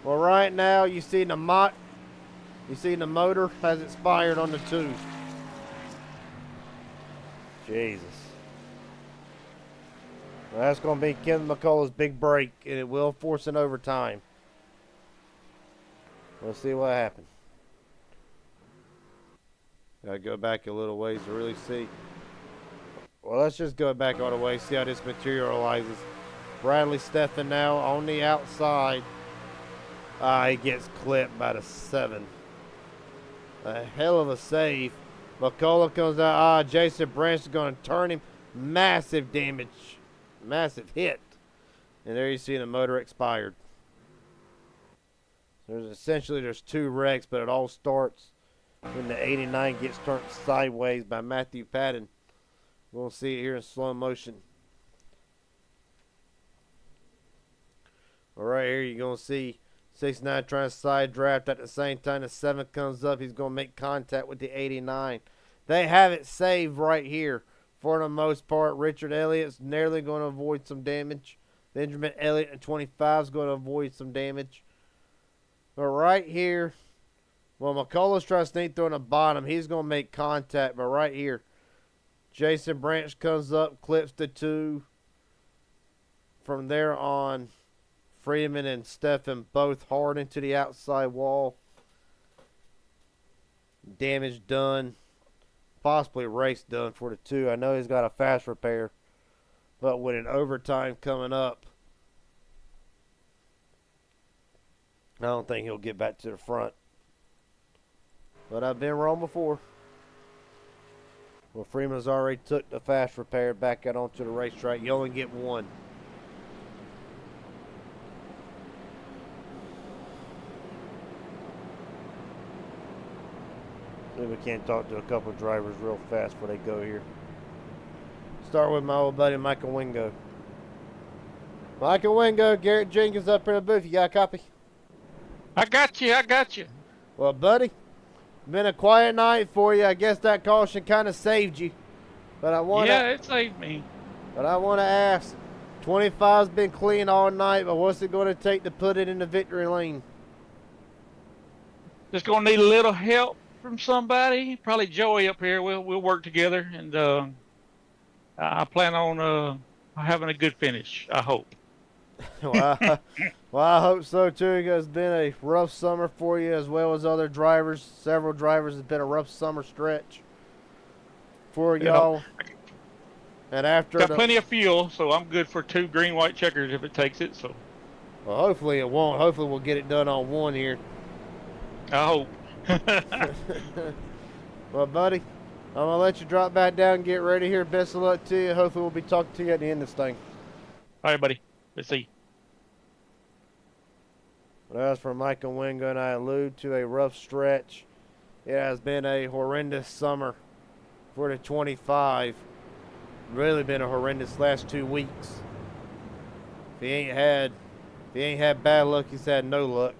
Well, right now you see the motor has expired on the 2. Jesus. Well, that's going to be Kevin McCullough's big break, and it will force an overtime. We'll see what happens. Got to go back a little ways to really see. Well, let's just go back all the way, see how this materializes. Bradley Steffen now on the outside. He gets clipped by the 7. A hell of a save. McCullough comes out. Jason Branch is going to turn him. Massive damage. Massive hit. And there you see the motor expired. There's 2 wrecks, but it all starts when the 89 gets turned sideways by Matthew Patton. We'll see it here in slow motion. All right, here you're going to see 69 trying to side draft. At the same time, the 7 comes up. He's going to make contact with the 89. They have it saved right here for the most part. Richard Elliott's nearly going to avoid some damage. Benjamin Elliott at 25 is going to avoid some damage. But right here, well, McCullough's trying to sneak through on the bottom. He's going to make contact. But right here, Jason Branch comes up, clips the 2. From there on, Freeman and Steffen both hard into the outside wall. Damage done. Possibly race done for the 2. I know he's got a fast repair. But with an overtime coming up, I don't think he'll get back to the front. But I've been wrong before. Well, Freeman's already took the fast repair back out onto the racetrack. You only get 1. See if we can't talk to a couple drivers real fast before they go here. Start with my old buddy Michael Wingo. Michael Wingo, Garrett Jenkins up in the booth. You got a copy? I got you. Well, buddy, been a quiet night for you. I guess that caution kind of saved you. But I want it saved me. But I want to ask, 25's been clean all night, but what's it going to take to put it in the victory lane? Just gonna need a little help from somebody. Probably Joey up here. We'll work together, and I plan on having a good finish. I hope. Well, I hope so too. It's been a rough summer for you, as well as other drivers. Several drivers. It's been a rough summer stretch for y'all. And after got plenty of fuel, so I'm good for 2 green, white checkers if it takes it. So, well, hopefully it won't. Hopefully we'll get it done on 1 here. I hope. Well, buddy, I'm gonna let you drop back down and get ready here. Best of luck to you. Hopefully we'll be talking to you at the end of this thing. All right, buddy. Let's see. Well, as for Michael Wingo, and I allude to a rough stretch It has been a horrendous summer for the 25. Really been a horrendous last 2 weeks. If he ain't had bad luck, he's had no luck.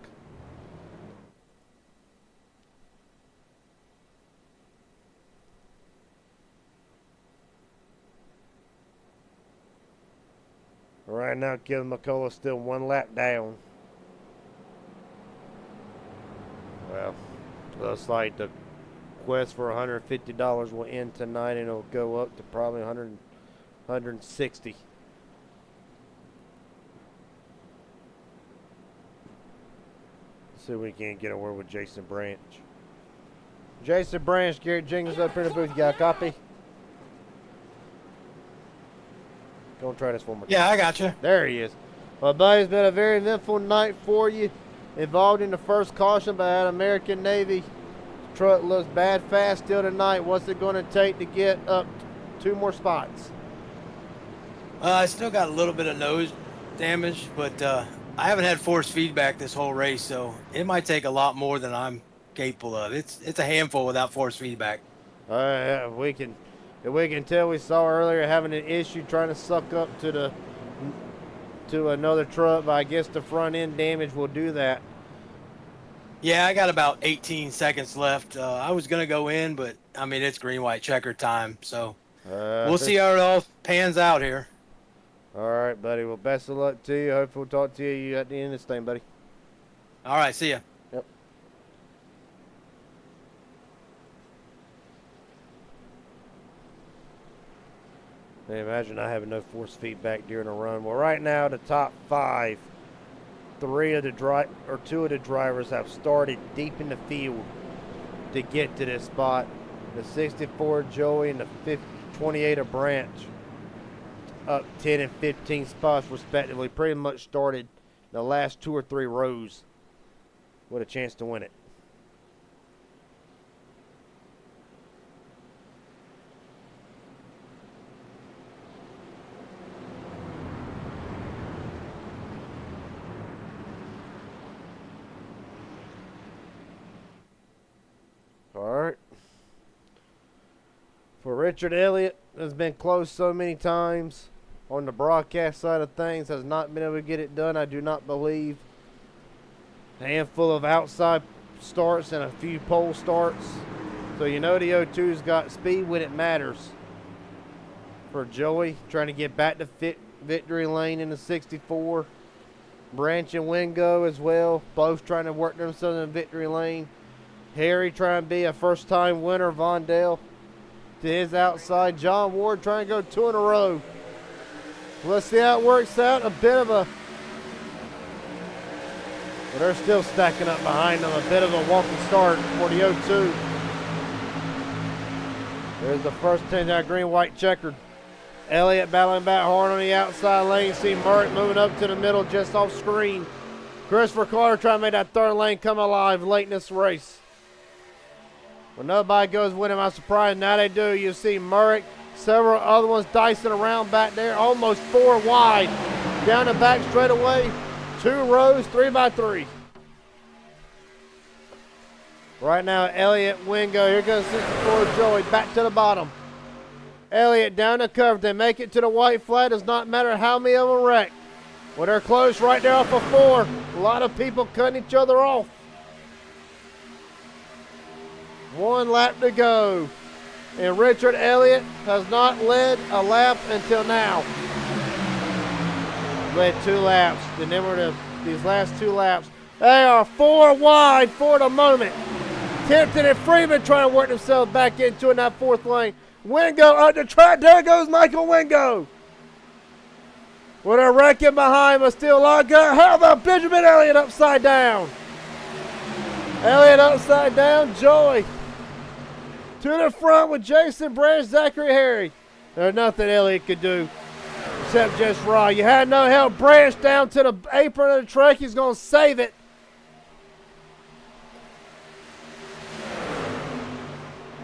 Right now, Kevin McCullough's still 1 lap down. Well, looks like the quest for $150 will end tonight, and it'll go up to probably 160. See if we can't get a word with Jason Branch. Jason Branch, Garrett Jenkins up here in the booth. You got a copy? Go and try this one more time. Yeah, I got you. There he is. Well, buddy, it's been a very eventful night for you. Involved in the first caution by that American Navy truck. Looks bad fast still tonight. What's it going to take to get up 2 more spots? I still got a little bit of nose damage, but I haven't had force feedback this whole race, so it might take a lot more than I'm capable of. It's a handful without force feedback. We can tell we saw earlier having an issue trying to suck up to another truck, but I guess the front end damage will do that. Yeah, I got about 18 seconds left. I was going to go in, but I mean, it's green, white, checker time. So we'll see how it all pans out here. All right, buddy. Well, best of luck to you. Hopefully we'll talk to you at the end of this thing, buddy. All right, see ya. Yep. Can you imagine not having no force feedback during a run? Well, right now, the top 5, 2 of the drivers have started deep in the field to get to this spot. The 64 Joey and the 28 of Branch up 10 and 15 spots respectively. Pretty much started the last 2 or 3 rows with a chance to win it. Alright. For Richard Elliott, has been close so many times on the broadcast side of things, has not been able to get it done, I do not believe. A handful of outside starts and a few pole starts. So you know the O2's got speed when it matters. For Joey, trying to get back to victory lane in the 64. Branch and Wingo as well, both trying to work themselves in victory lane. Harry trying to be a first-time winner. Vondale to his outside. John Ward trying to go 2 in a row. Let's see how it works out. A bit of a... But they're still stacking up behind them. A bit of a walking start for the O2. There's the first 10 out green, white, checkered. Elliott battling back hard on the outside lane. See Murray moving up to the middle just off screen. Christopher Carter trying to make that third lane come alive late in this race. When nobody goes with him, I'm surprised. Now they do. You see Murray, several other ones dicing around back there, almost 4 wide. Down the back straightaway, 2 rows, 3 by 3. Right now, Elliott, Wingo. Here goes 64 Joey, back to the bottom. Elliott down the cover. They make it to the white flag. Does not matter how many of them wreck. Well, they're close right there off of 4. A lot of people cutting each other off. 1 lap to go. And Richard Elliott has not led a lap until now. Led 2 laps. And then these last 2 laps. They are 4 wide for the moment. Tipton and Freeman trying to work themselves back into in that 4th lane. Wingo up the track. There goes Michael Wingo. Well, they're wrecking behind, but still a lot good. How about Benjamin Elliott upside down? Elliott upside down. Joey to the front with Jason Branch, Zachary Harry. There's nothing Elliott could do except just ride. You had no help. Branch down to the apron of the truck. He's going to save it.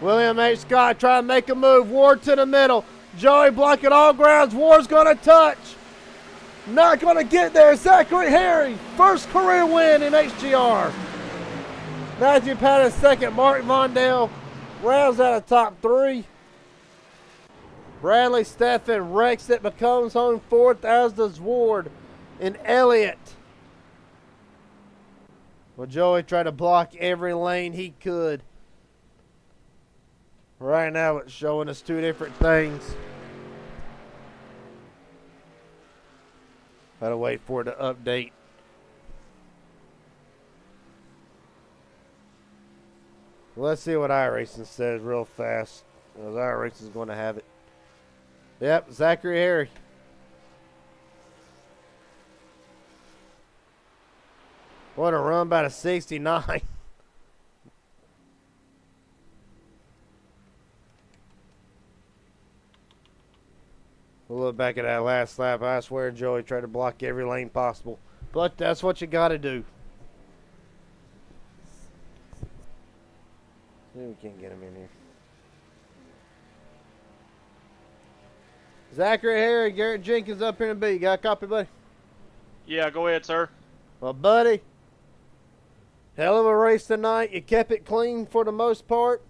William H. Scott trying to make a move. Ward to the middle. Joey blocking all grounds. Ward's going to touch. Not going to get there. Zachary Harry, first career win in HGR. Matthew Patton second. Mark Mondale rounds out of top 3. Bradley Steffen wrecks it, becomes home 4th, as does Ward and Elliott. Well, Joey tried to block every lane he could. Right now it's showing us 2 different things. Gotta wait for it to update. Let's see what iRacing says real fast. Because iRacing is going to have it. Yep, Zachary Harry. What a run by the 69. We'll look back at that last lap. I swear Joey tried to block every lane possible. But that's what you got to do. See if we can't get him in here. Zachary Harry, Garrett Jenkins up here in the B. You got a copy, buddy? Yeah, go ahead, sir. Well, buddy, hell of a race tonight. You kept it clean for the most part.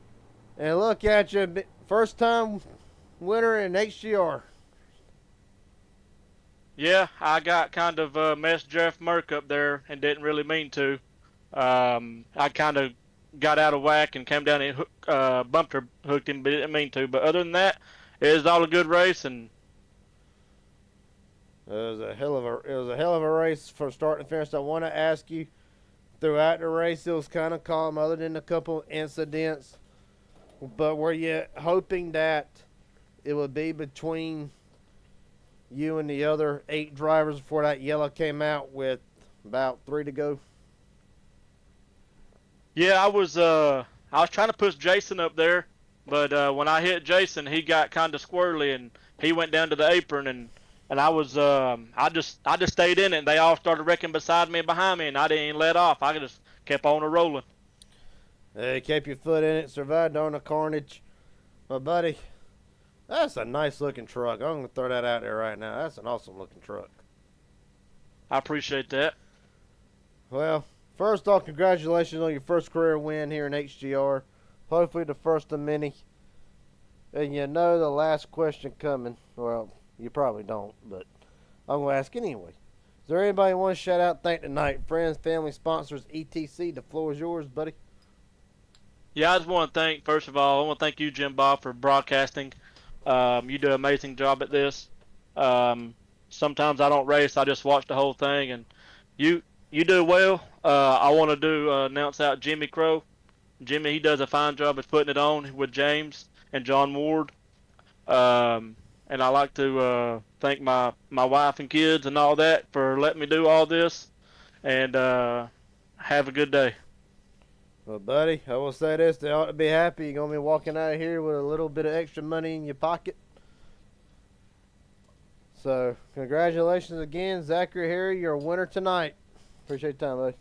And look at you, first time winner in HGR. Yeah, I got kind of messed Jeff Merck up there and didn't really mean to. I kind of got out of whack and came down and hooked him, but didn't mean to. But other than that, it was all a good race, and it was a hell of a race from start to finish. I want to ask you, throughout the race, it was kind of calm, other than a couple incidents. But were you hoping that it would be between you and the other 8 drivers before that yellow came out with about 3 to go? yeah, I was trying to push Jason up there, but when I hit Jason, he got kind of squirrely and he went down to the apron, and I was I just stayed in it, and they all started wrecking beside me and behind me, and I didn't even let off. I just kept on rolling. You kept your foot in it, survived on the carnage. My buddy, that's a nice looking truck. I'm going to throw that out there right now. That's an awesome looking truck. I appreciate that. Well, first off, congratulations on your first career win here in HGR. Hopefully the first of many. And you know the last question coming. Well, you probably don't, but I'm going to ask anyway. Is there anybody you want to shout out, thank tonight? Friends, family, sponsors, etc. The floor is yours, buddy. Yeah, I just want to thank, first of all, I want to thank you, Jim Bob, for broadcasting. You do an amazing job at this. Sometimes I don't race, I just watch the whole thing, and you do well. I want to announce out Jimmy Crow. Jimmy, he does a fine job of putting it on with James and John Ward. And I like to thank my wife and kids and all that for letting me do all this. And have a good day. Well, buddy, I will say this. They ought to be happy. You're going to be walking out of here with a little bit of extra money in your pocket. So, congratulations again, Zachary Harry. You're a winner tonight. Appreciate your time, buddy.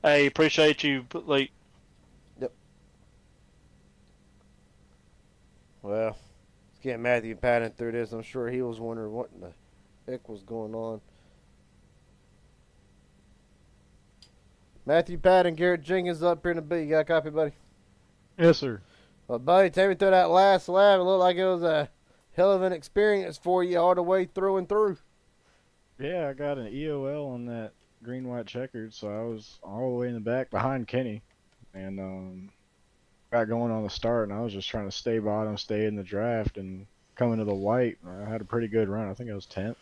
Hey, appreciate you, Lee. Yep. Well, let's get Matthew Patton through this. I'm sure he was wondering what in the heck was going on. Matthew Patton, Garrett Jenkins up here in the B. You got a copy, buddy? Yes, sir. Well, buddy, take me through that last lap. It looked like it was a hell of an experience for you all the way through and through. Yeah, I got an EOL on that green-white checkered, so I was all the way in the back behind Kenny. And got going on the start, and I was just trying to stay bottom, stay in the draft, and coming to the white. I had a pretty good run. I think I was 10th.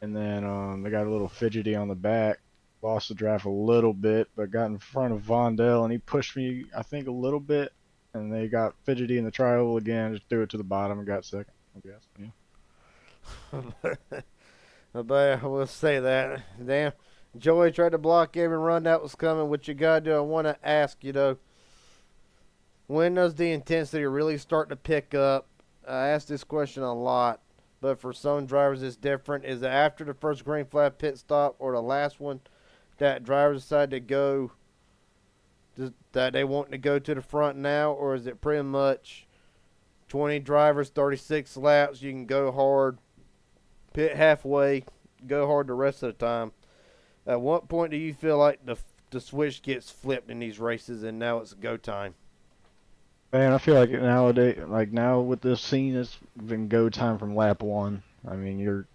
And then they got a little fidgety on the back. Lost the draft a little bit, but got in front of Vondell, and he pushed me, I think, a little bit. And they got fidgety in the tri-oval again, just threw it to the bottom and got second, I guess. Yeah. But I will say that. Damn. Joey tried to block every run that was coming. What you got to do, I want to ask you, though, when does the intensity really start to pick up? I ask this question a lot, but for some drivers it's different. Is it after the first green flag pit stop or the last one that drivers decide to go, that they want to go to the front now, or is it pretty much 20 drivers, 36 laps, you can go hard, pit halfway, go hard the rest of the time? At what point do you feel like the the switch gets flipped in these races, and now it's go time. Man, I feel like nowadays, like now with this scene, it's been go time from lap one. I mean, you're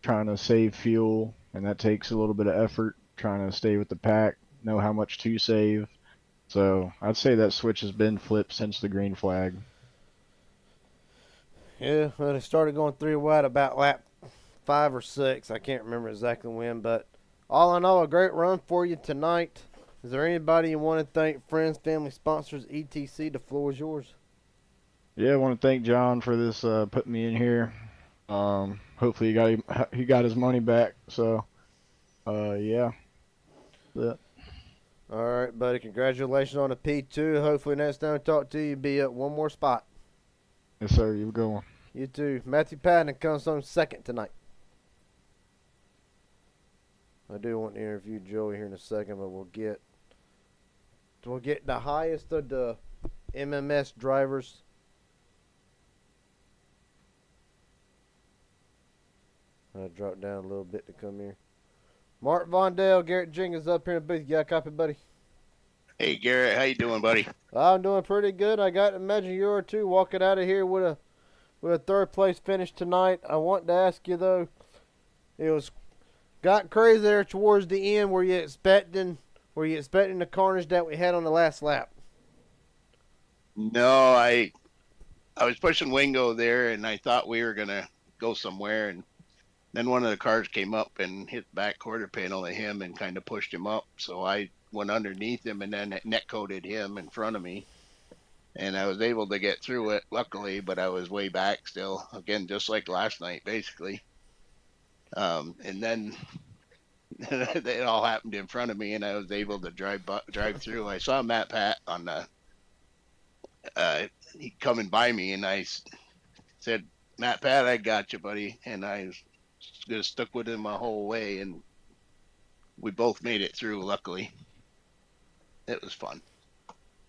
trying to save fuel, and that takes a little bit of effort. Trying to stay with the pack, know how much to save. So I'd say that switch has been flipped since the green flag. Yeah, well, they started going 3 wide about lap 5 or 6. I can't remember exactly when, but all in all, a great run for you tonight. Is there anybody you want to thank? Friends, family, sponsors, etc. The floor is yours. Yeah, I want to thank John for this putting me in here. Hopefully he got his money back. So, yeah. All right, buddy. Congratulations on the P2. Hopefully next time I talk to you, be up one more spot. Yes, sir. You go on. You too. Matthew Patton comes on second tonight. I do want to interview Joey here in a second, but we'll get the highest of the MMS drivers. I dropped down a little bit to come here. Mark Vondale, Garrett Jenkins up here in the booth. You got a copy, buddy? Hey Garrett, how you doing, buddy? I'm doing pretty good. I got to imagine you are too. Walking out of here with a third place finish tonight. I want to ask you though, it got crazy there towards the end. Were you expecting the carnage that we had on the last lap? No, I was pushing Wingo there, and I thought we were gonna go somewhere, and then one of the cars came up and hit the back quarter panel of him and kind of pushed him up. So I went underneath him and then net coated him in front of me, and I was able to get through it, luckily, but I was way back still, again, just like last night, basically. And then it all happened in front of me, and I was able to drive through. I saw Matt Pat on the he coming by me, and I said, "Matt Pat, I got you, buddy," and I just stuck with him my whole way, and we both made it through, luckily. It was fun.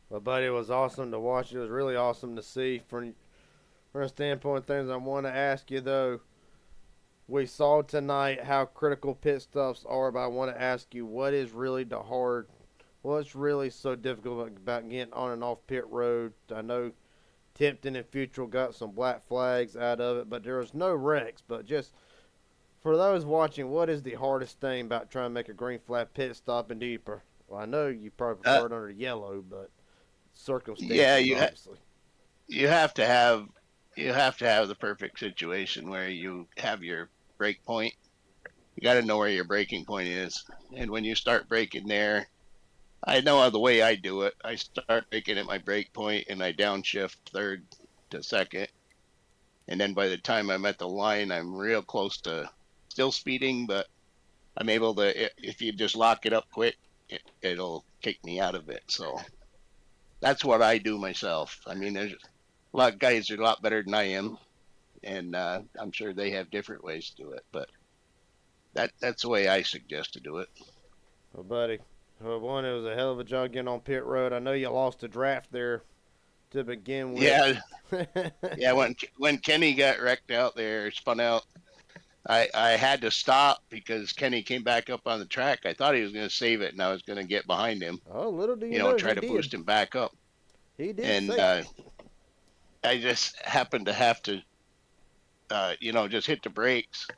Well, buddy, it was awesome to watch. It was really awesome to see. From a standpoint of things, I want to ask you, though, we saw tonight how critical pit stops are, but I want to ask you, what's really so difficult about getting on and off pit road? I know Tipton and Futrell got some black flags out of it, but there was no wrecks. But just for those watching, what is the hardest thing about trying to make a green flag pit stop? And well, I know you probably prefer it under yellow, but circumstances, Yeah, obviously. You have to have the perfect situation where you have your brake point. You got to know where your braking point is, and when you start braking there, I know the way I do it. I start braking at my brake point, and I downshift third to second, and then by the time I'm at the line, I'm real close to still speeding, but I'm able to. If you just lock it up quick, it'll kick me out of it. So that's what I do myself. I mean, there's a lot of guys that are a lot better than I am, and I'm sure they have different ways to do it, but that's the way I suggest to do it. Well, buddy, it was a hell of a job getting on pit road. I know you lost a draft there to begin with. Yeah, yeah. When Kenny got wrecked out there, spun out, I had to stop because Kenny came back up on the track. I thought he was going to save it, and I was going to get behind him. Oh, little do you know, try to boost him back up. He did. And I just happened to have to, just hit the brakes.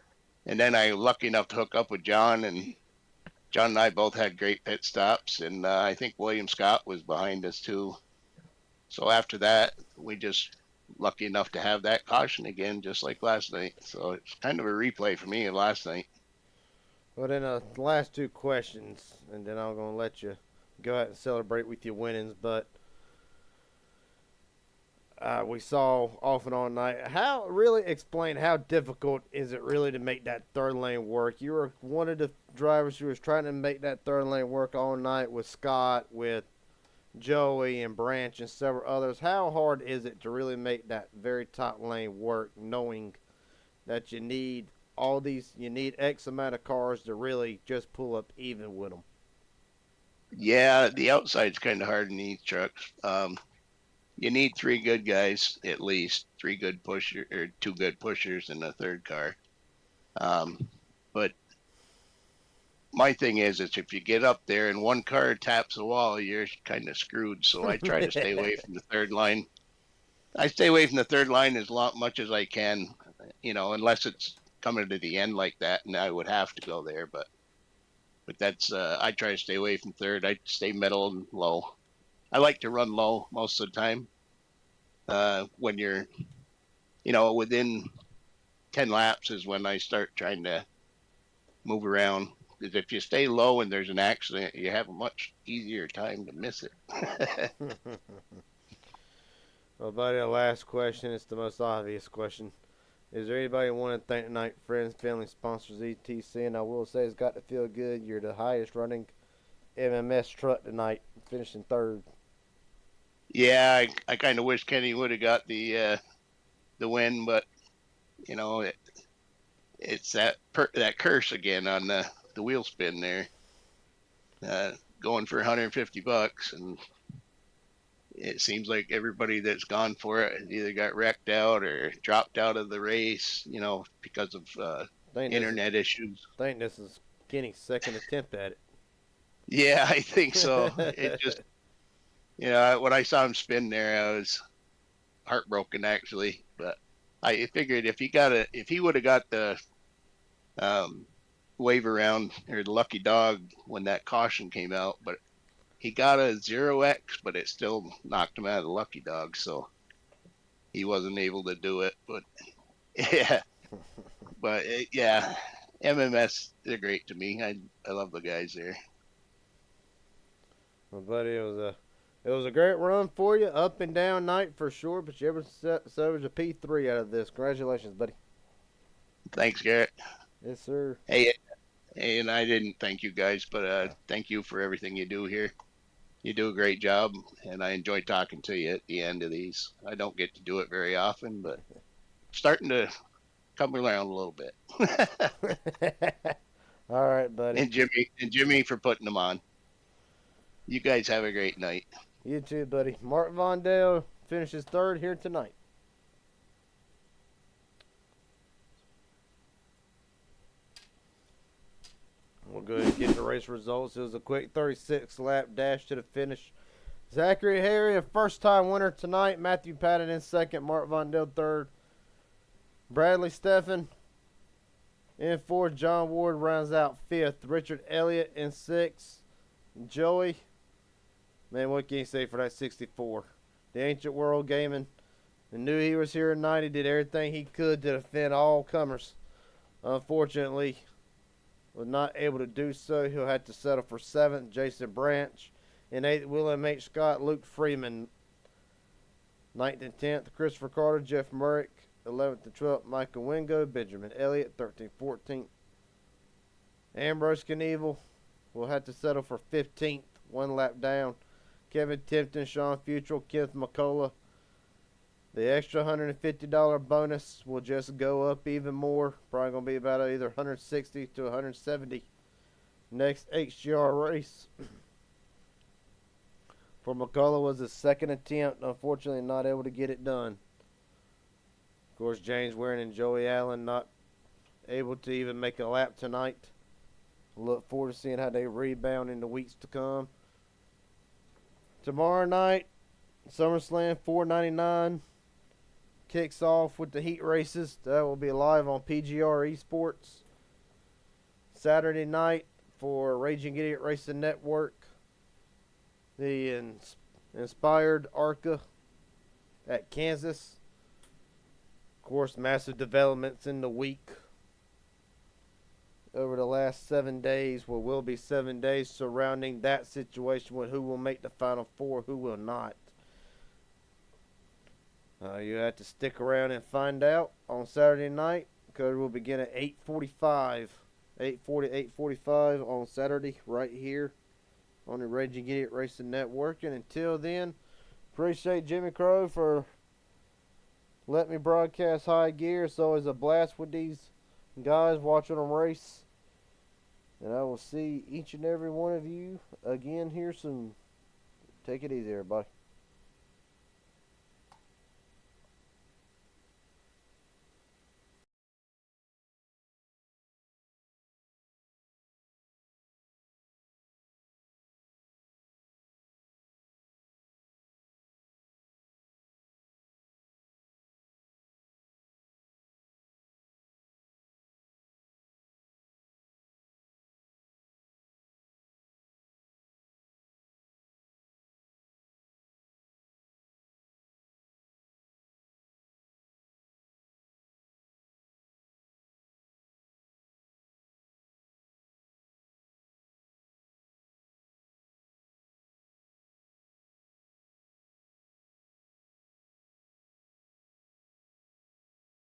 And then I was lucky enough to hook up with John, and John and I both had great pit stops. And I think William Scott was behind us too. So after that, we just lucky enough to have that caution again, just like last night. So it's kind of a replay for me of last night. Well, then the last two questions, and then I'm going to let you go out and celebrate with your winnings. But we saw off and on night. Explain how difficult is it really to make that third lane work? You were one of the drivers who was trying to make that third lane work all night with Scott, with Joey and Branch and several others. How hard is it to really make that very top lane work, knowing that you need X amount of cars to really just pull up even with them? Yeah, the outside's kind of hard in these trucks. You need 3 good guys, at least 2 good pushers and a third car. But my thing is if you get up there and one car taps the wall, you're kind of screwed. So I try to stay away from the third line. I stay away from the third line as much as I can, unless it's coming to the end like that, and I would have to go there. But that's I try to stay away from third. I stay middle and low. I like to run low most of the time. When you're, within 10 laps is when I start trying to move around. Because if you stay low and there's an accident, you have a much easier time to miss it. Well, buddy, the last question. It's the most obvious question. Is there anybody you want to thank tonight? Friends, family, sponsors, etc. And I will say it's got to feel good. You're the highest running MMS truck tonight, finishing third. Yeah, I kind of wish Kenny would have got the win, but it's that curse again on the wheel spin there. Going for $150, and it seems like everybody that's gone for it either got wrecked out or dropped out of the race, because of internet issues. I think this is Kenny's second attempt at it. Yeah, I think so. It just, when I saw him spin there, I was heartbroken actually. But I figured if he would have got the wave around or the lucky dog when that caution came out, but he got a 0x, but it still knocked him out of the lucky dog, so he wasn't able to do it. But yeah, yeah, MMS, they're great to me. I love the guys there. Well, buddy, it was a great run for you, up and down night for sure. But you ever salvaged a P3 out of this? Congratulations, buddy. Thanks, Garrett. Yes, sir. Hey, and I didn't thank you guys, but thank you for everything you do here. You do a great job, and I enjoy talking to you at the end of these. I don't get to do it very often, but starting to come around a little bit. All right, buddy. And Jimmy for putting them on. You guys have a great night. You too, buddy. Mark Vondale finishes third here tonight. We'll go ahead and get the race results. It was a quick 36-lap dash to the finish. Zachary Harry, a first-time winner tonight. Matthew Patton in second. Mark Vondale third. Bradley Steffen in fourth. John Ward rounds out fifth. Richard Elliott in sixth. Joey, man, what can you say for that 64? The Ancient World Gaming. I knew he was here tonight. He did everything he could to defend all comers. Unfortunately, was not able to do so. He'll have to settle for seventh. Jason Branch. In eighth, William H. Scott. Luke Freeman. 9th and 10th, Christopher Carter. Jeff Murrick. 11th and 12th, Michael Wingo. Benjamin Elliott. 13th, 14th. Ambrose Knievel will have to settle for 15th. One lap down. Kevin Tipton, Sean Futrell, Kenneth McCullough. The extra $150 bonus will just go up even more. Probably going to be about either 160 to 170 next HGR race. For McCullough was his second attempt. Unfortunately, not able to get it done. Of course, James Waring and Joey Allen not able to even make a lap tonight. Look forward to seeing how they rebound in the weeks to come. Tomorrow night, SummerSlam 499 kicks off with the heat races. That will be live on PGR Esports. Saturday night for Raging Idiot Racing Network, the Inspired ARCA at Kansas. Of course, massive developments in the week over the last 7 days. Well, will be 7 days surrounding that situation with who will make the Final Four, who will not. You have to stick around and find out on Saturday night, because we'll begin at 8:45. 8:45 on Saturday right here on the Raging Idiot Racing Network. And until then, appreciate Jimmy Crow for letting me broadcast high gear. It's always a blast with these guys watching them race. And I will see each and every one of you again here soon. Take it easy, everybody.